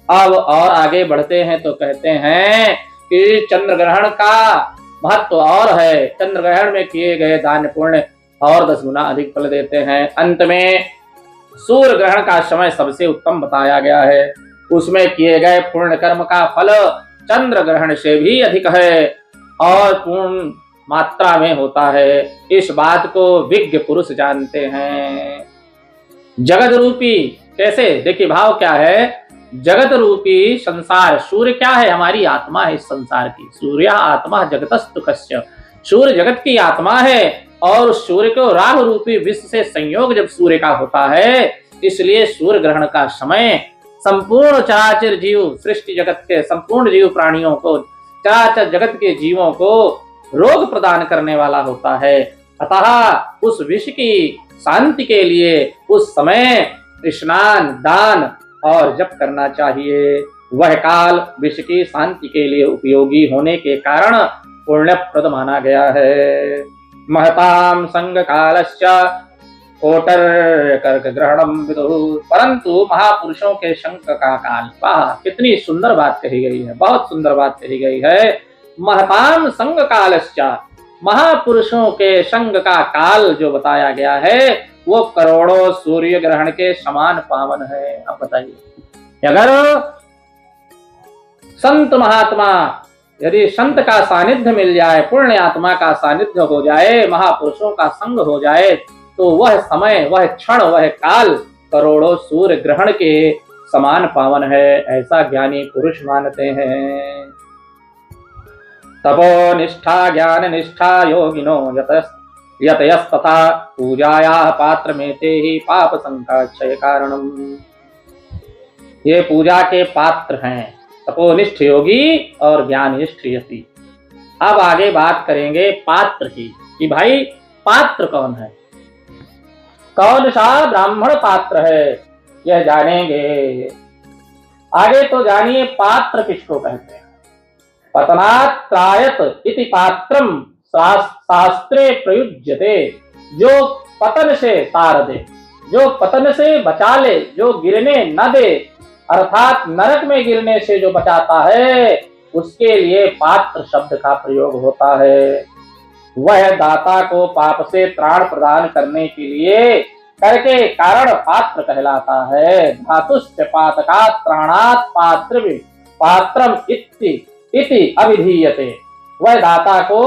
अब और आगे बढ़ते हैं तो कहते हैं कि चंद्र ग्रहण का महत्व और है, चंद्र ग्रहण में किए गए दान पुण्य और 10 गुना अधिक फल देते हैं। अंत में सूर्य ग्रहण का समय सबसे उत्तम बताया गया है, उसमें किए गए पुण्य कर्म का फल चंद्र ग्रहण से भी अधिक है और पूर्ण मात्रा में होता है। इस बात को विज्ञ पुरुष जानते हैं। जगत रूपी, कैसे? देखिए भाव क्या है, जगत रूपी संसार, सूर्य क्या है? हमारी आत्मा है इस संसार की। सूर्य आत्मा जगतस्तु कस्य, सूर्य जगत की आत्मा है और सूर्य को राहु रूपी विश्व से संयोग जब सूर्य का होता है, इसलिए सूर्य ग्रहण का समय संपूर्ण चराचर जीव, सृष्टि जगत के संपूर्ण जीव प्राणियों को, चराचर जगत के जीवों को रोग प्रदान करने वाला होता है। अतः उस विश्व की शांति के लिए उस समय स्नान, दान और जप करना चाहिए। वह काल विश्व की शांति के लिए उपयोगी होने के कारण पुण्यप्रद माना गया है। महताम संग कालश्च कोटर्कर्क ग्रहणम विदुः, परंतु महापुरुषों के संग का काल, वाह कितनी सुंदर बात कही गई है, बहुत सुंदर बात कही गई है। महताम संग कालश्च, महापुरुषों के संग का काल जो बताया गया है वो करोड़ों सूर्य ग्रहण के समान पावन है। अब बताइए, अगर संत महात्मा, यदि संत का सानिध्य मिल जाए, पुण्य आत्मा का सानिध्य हो जाए, महापुरुषों का संग हो जाए, तो वह समय, वह क्षण, वह काल करोड़ों सूर्य ग्रहण के समान पावन है, ऐसा ज्ञानी पुरुष मानते हैं। तपो निष्ठा ज्ञान निष्ठा योगिनो यतयस्तथा पूजायाः पात्र में ते ही पाप संकाक्षय कारणम। ये पूजा के पात्र हैं, तपोनिष्ठ योगी और ज्ञाननिष्ठ यति। अब आगे बात करेंगे पात्र की, कि भाई पात्र कौन है, कौन सा ब्राह्मण पात्र है, यह जानेंगे। आगे तो जानिए पात्र किसको कहते हैं। पतनात् त्रायत इति पात्रम शास्त्रे प्रयुज्यते, जो पतन से तार दे, जो पतन से बचा ले, जो गिरने न दे, अर्थात नरक में गिरने से जो बचाता है, उसके लिए पात्र शब्द का प्रयोग होता है। वह दाता को पाप से त्राण प्रदान करने के लिए करके कारण पात्र कहलाता है। धातुश्च पातकात् त्राणात् पात्रम इति अभिधीयते, वह दाता को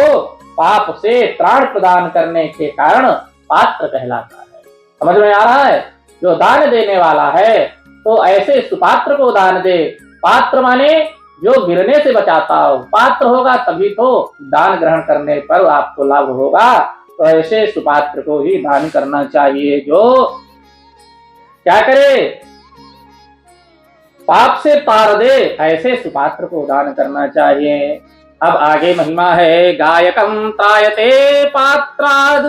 पाप से त्राण प्रदान करने के कारण पात्र कहलाता है। समझ में आ रहा है? जो दान देने वाला है तो ऐसे सुपात्र को दान दे। पात्र माने जो गिरने से बचाता हो, पात्र होगा तभी तो दान ग्रहण करने पर आपको लाभ होगा। तो ऐसे सुपात्र को ही दान करना चाहिए, जो क्या करे, पाप से तार दे, ऐसे सुपात्र को दान करना चाहिए। अब आगे महिमा है, गायकम त्रायते पात्राद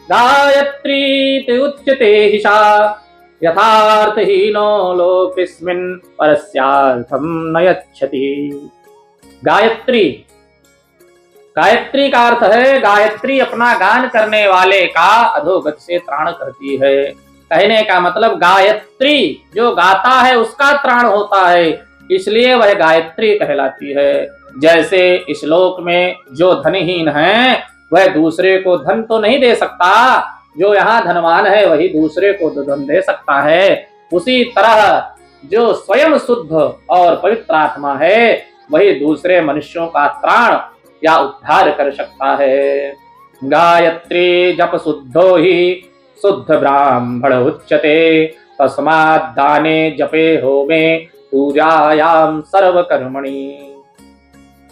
गायत्री उच्यते हिषा यथार्थहीनो लोकेस्मिन् परस्यार्थम न यच्छति। गायत्री, गायत्री का अर्थ है, गायत्री अपना गान करने वाले का अधोगत से त्राण करती है। कहने का मतलब गायत्री जो गाता है उसका त्राण होता है, इसलिए वह गायत्री कहलाती है। जैसे इस लोक में जो धनहीन है वह दूसरे को धन तो नहीं दे सकता, जो यहाँ धनवान है वही दूसरे को धन दे सकता है। उसी तरह जो स्वयं शुद्ध और पवित्र आत्मा है वही दूसरे मनुष्यों का त्राण या उद्धार कर सकता है। गायत्री जप शुद्धो ही शुद्ध ब्राह्मण उच्यते तस्मात् दाने जपे होमे पूजायाम सर्वकर्मणि।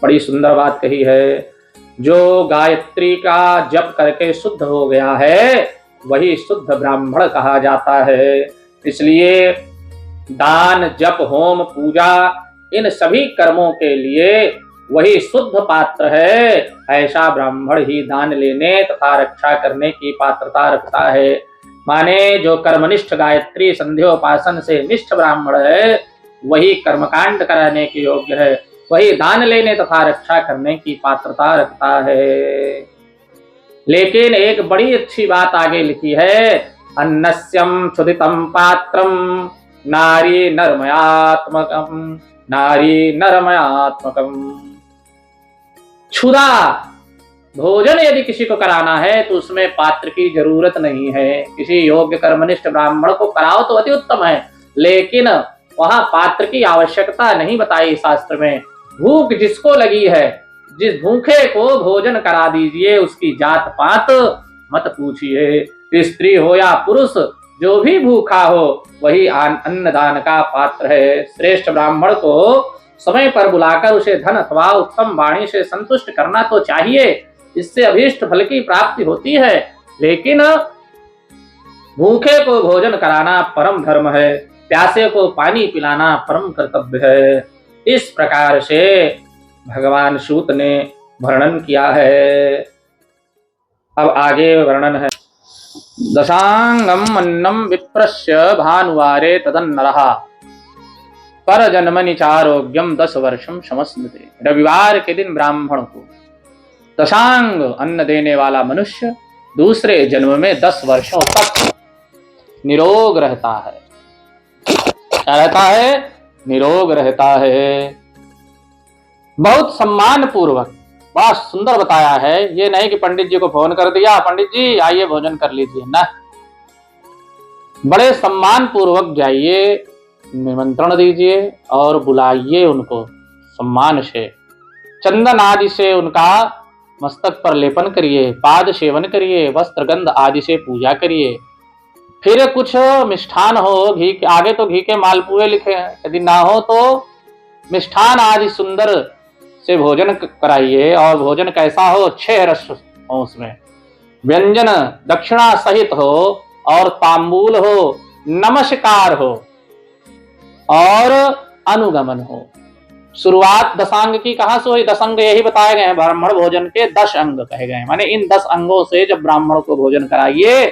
बड़ी सुंदर बात कही है। जो गायत्री का जप करके शुद्ध हो गया है वही शुद्ध ब्राह्मण कहा जाता है। इसलिए दान, जप, होम, पूजा इन सभी कर्मों के लिए वही शुद्ध पात्र है। ऐसा ब्राह्मण ही दान लेने तथा रक्षा करने की पात्रता रखता है। माने जो कर्मनिष्ठ गायत्री संध्योपासन से निष्ठ ब्राह्मण है वही कर्मकांड कराने के योग्य है, वही दान लेने तथा रक्षा करने की पात्रता रखता है। लेकिन एक बड़ी अच्छी बात आगे लिखी है, अन्नस्यम क्षुदितम पात्रम नारी नरमयात्मकम, नारी नरमयात्मकम। क्षुधा भोजन यदि किसी को कराना है तो उसमें पात्र की जरूरत नहीं है। किसी योग्य कर्मनिष्ठ ब्राह्मण को कराओ तो अति उत्तम है, लेकिन वहां पात्र की आवश्यकता नहीं बताई शास्त्र में। भूख जिसको लगी है, जिस भूखे को भोजन करा दीजिए, उसकी जात पात मत पूछिए। स्त्री हो या पुरुष, जो भी भूखा हो वही अन्नदान का पात्र है। श्रेष्ठ ब्राह्मण को समय पर बुलाकर उसे धन अथवा उत्तम वाणी से संतुष्ट करना तो चाहिए, इससे अभीष्ट फल की प्राप्ति होती है। लेकिन भूखे को भोजन कराना परम धर्म है, प्यासे को पानी पिलाना परम कर्तव्य है। इस प्रकार से भगवान सूत ने वर्णन किया है। अब आगे वर्णन है, दशांगम अन्नम विप्रस्य भानुवारे तदन्नरः पर जन्मनि चारोग्यम 10 वर्षम समस्मृते। रविवार के दिन ब्राह्मण को दशांग अन्न देने वाला मनुष्य दूसरे जन्म में 10 वर्षों तक निरोग रहता है। क्या रहता है? निरोग रहता है। बहुत सम्मान पूर्वक, बड़ा सुंदर बताया है। ये नहीं कि पंडित जी को फोन कर दिया, पंडित जी आइए भोजन कर लीजिए, ना, बड़े सम्मान पूर्वक जाइए, निमंत्रण दीजिए और बुलाइए उनको सम्मान से। चंदन आदि से उनका मस्तक पर लेपन करिए, पाद सेवन करिए, वस्त्र गंध आदि से पूजा करिए। फिर कुछ मिष्ठान हो, घी के, आगे तो घी के मालपुए लिखे हैं, यदि ना हो तो मिष्ठान आदि सुंदर से भोजन कराइए। और भोजन कैसा हो? 6 रस हो उसमें, व्यंजन दक्षिणा सहित हो और तांबूल हो, नमस्कार हो और अनुगमन हो। शुरुआत दशांग की कहां से हुई? 10 अंग यही बताए गए हैं, ब्राह्मण भोजन के 10 अंग कहे गए हैं। माने इन 10 अंगों से जब ब्राह्मण को भोजन कराइए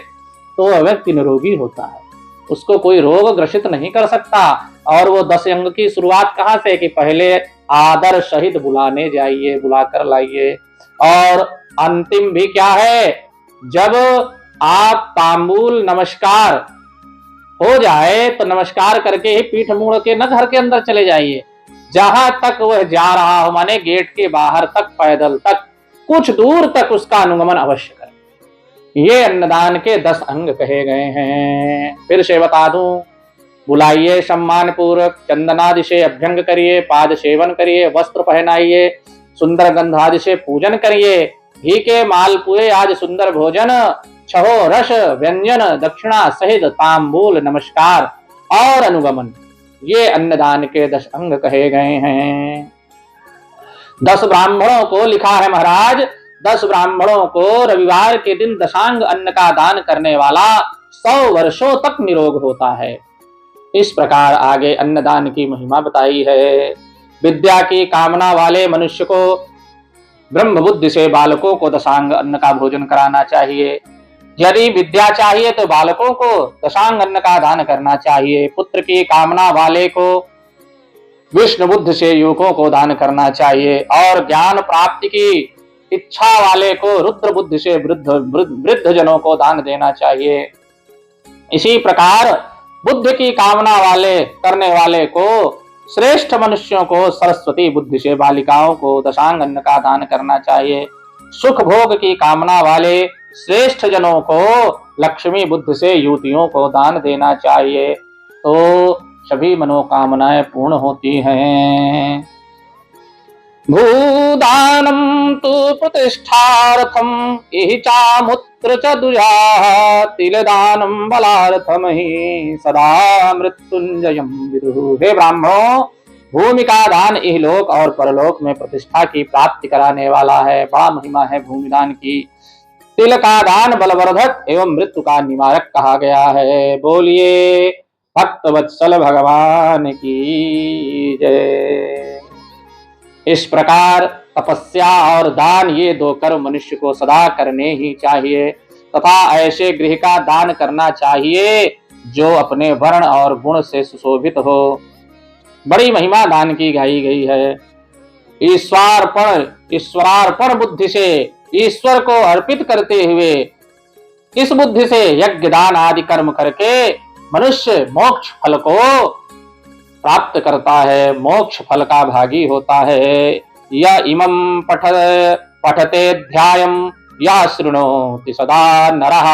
तो वह व्यक्ति निरोगी होता है, उसको कोई रोग ग्रसित नहीं कर सकता। और वो 10 अंग की शुरुआत कहां से? कि पहले आदर सहित बुलाने जाइए, बुलाकर लाइए। और अंतिम भी क्या है? जब आप तांबूल नमस्कार हो जाए तो नमस्कार करके ही पीठ मुड़ के न घर के अंदर चले जाइए, जहां तक वह जा रहा हो, माने गेट के बाहर तक, पैदल तक, कुछ दूर तक उसका अनुगमन अवश्य करें। ये अन्नदान के 10 अंग कहे गए हैं। फिर से बता दूं, बुलाइए सम्मान पूर्वक, चंदनादि से अभ्यंग करिए, पाद सेवन करिए, वस्त्र पहनाइए, सुंदर गंध आदि से पूजन करिए, घी के मालपुए आदि सुंदर भोजन, 6 रस व्यंजन दक्षिणा सहित तांबूल नमस्कार और अनुगमन, ये अन्नदान के 10 अंग कहे गए हैं। 10 ब्राह्मणों को लिखा है महाराज, 10 ब्राह्मणों को रविवार के दिन दशांग अन्न का दान करने वाला 100 वर्षों तक निरोग होता है। इस प्रकार आगे अन्नदान की महिमा बताई है। विद्या की कामना वाले मनुष्य को ब्रह्म बुद्धि से बालकों को दशांग अन्न का भोजन कराना चाहिए। यदि विद्या चाहिए तो बालकों को दशांग अन्न का दान करना चाहिए। पुत्र की कामना वाले को विष्णु बुद्धि से युवकों को दान करना चाहिए और ज्ञान प्राप्ति की इच्छा वाले को रुद्र बुद्धि से वृद्ध जनों को दान देना चाहिए। इसी प्रकार बुद्धि की कामना वाले करने वाले को श्रेष्ठ मनुष्यों को सरस्वती बुद्धि से बालिकाओं को दशांग अन्न का दान करना चाहिए। सुख भोग की कामना वाले श्रेष्ठ जनों को लक्ष्मी बुद्धि से युवतियों को दान देना चाहिए, तो सभी मनोकामनाएं पूर्ण होती हैं। भूदानं तु प्रतिष्ठार्थं इहि चामुत्र च दुया तिलदानं बलार्थमहि सदा मृत्युंजयं विदुः। हे ब्राह्मणों, भूमि का दान इहलोक और परलोक में प्रतिष्ठा की प्राप्ति कराने वाला है। बड़ा महिमा है भूमिदान की। तिल का दान बलवर्धक एवं मृत्यु का निवारक कहा गया है। बोलिए भक्त वत्सल भगवान की जय। इस प्रकार तपस्या और दान ये दो कर्म मनुष्य को सदा करने ही चाहिए तथा ऐसे गृह का दान करना चाहिए जो अपने वर्ण और गुण से सुशोभित हो। बड़ी महिमा दान की गाई गई है। ईश्वरार्पण बुद्धि से ईश्वर को अर्पित करते हुए इस बुद्धि से यज्ञ दान आदि कर्म करके मनुष्य मोक्ष फल को प्राप्त करता है, मोक्ष फल का भागी होता है। या इमं पठते ध्यायं या शृणोति सदा नरः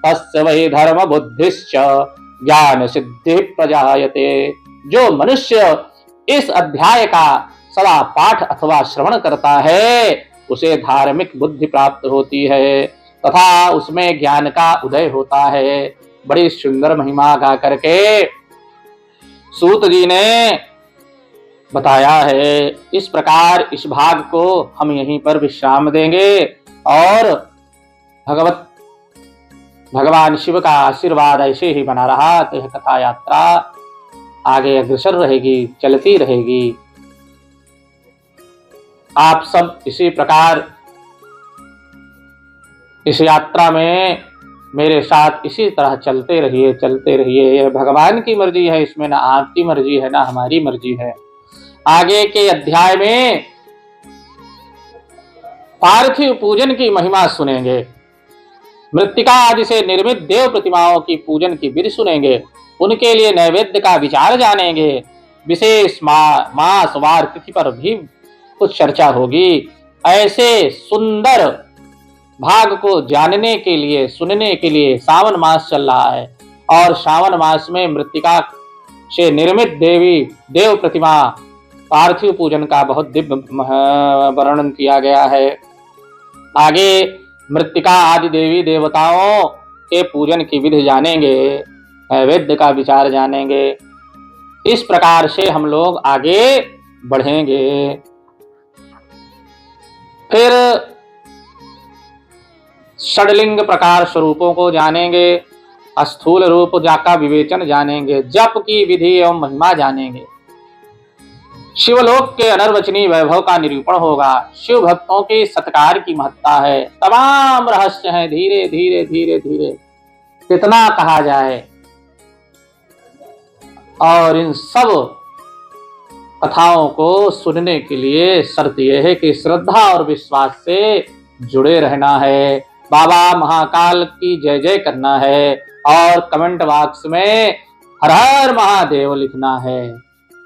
तस्य वै धर्म बुद्धिश्च ज्ञान सिद्धि प्रजायते। जो मनुष्य इस अध्याय का सदा पाठ अथवा श्रवण करता है उसे धार्मिक बुद्धि प्राप्त होती है तथा उसमें ज्ञान का उदय होता है। बड़ी सुंदर महिमा गा करके सूत जी ने बताया है। इस प्रकार इस भाग को हम यहीं पर विश्राम देंगे और भगवान शिव का आशीर्वाद ऐसे ही बना रहा तो यह कथा यात्रा आगे अग्रसर रहेगी, चलती रहेगी। आप सब इसी प्रकार इस यात्रा में मेरे साथ इसी तरह चलते रहिए। यह भगवान की मर्जी है, इसमें ना आपकी मर्जी है ना हमारी मर्जी है। आगे के अध्याय में पार्थिव पूजन की महिमा सुनेंगे, मृत्तिका आदि से निर्मित देव प्रतिमाओं की पूजन की विधि सुनेंगे, उनके लिए नैवेद्य का विचार जानेंगे। विशेष मास वार तिथि पर भी कुछ चर्चा होगी। ऐसे सुंदर भाग को जानने के लिए सुनने के लिए सावन मास चल रहा है और सावन मास में मृत्तिका से निर्मित देव प्रतिमा पार्थिव पूजन का बहुत दिव्य वर्णन किया गया है। आगे मृत्तिका आदि देवी देवताओं के पूजन की विधि जानेंगे, नैवेद्य का विचार जानेंगे। इस प्रकार से हम लोग आगे बढ़ेंगे। फिर षडलिंग प्रकार स्वरूपों को जानेंगे, स्थूल रूप का विवेचन जानेंगे, जप की विधि एवं महिमा जानेंगे। शिवलोक के अनर्वचनीय वैभव का निरूपण होगा। शिव भक्तों के सत्कार की महत्ता है। तमाम रहस्य हैं। धीरे धीरे धीरे धीरे कितना कहा जाए। और इन सब कथाओं को सुनने के लिए शर्त यह है कि श्रद्धा और विश्वास से जुड़े रहना है। बाबा महाकाल की जय जय करना है और कमेंट बॉक्स में हर हर महादेव लिखना है,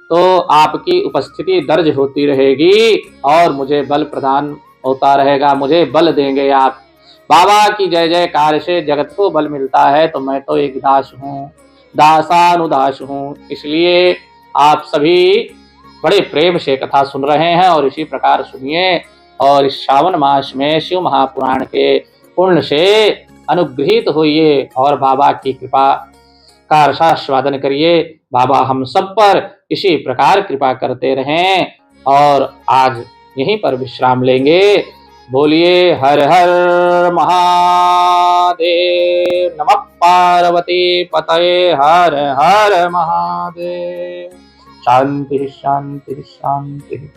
तो आपकी उपस्थिति दर्ज होती रहेगी और मुझे बल प्रदान होता रहेगा। मुझे बल देंगे आप। बाबा की जय जयकार से जगत को बल मिलता है। तो मैं तो एक दास हूँ, दासानुदास हूँ। इसलिए आप सभी बड़े प्रेम से कथा सुन रहे हैं और इसी प्रकार सुनिए। और इस श्रावण मास में शिव महापुराण के पुण्य से अनुग्रहित होइए और बाबा की कृपा का रसास्वादन करिए। बाबा हम सब पर इसी प्रकार कृपा करते रहें। और आज यहीं पर विश्राम लेंगे। बोलिए हर हर महादेव। महादेव। नमः पार्वती पतये हर हर महादेव। शांति शांति शांति।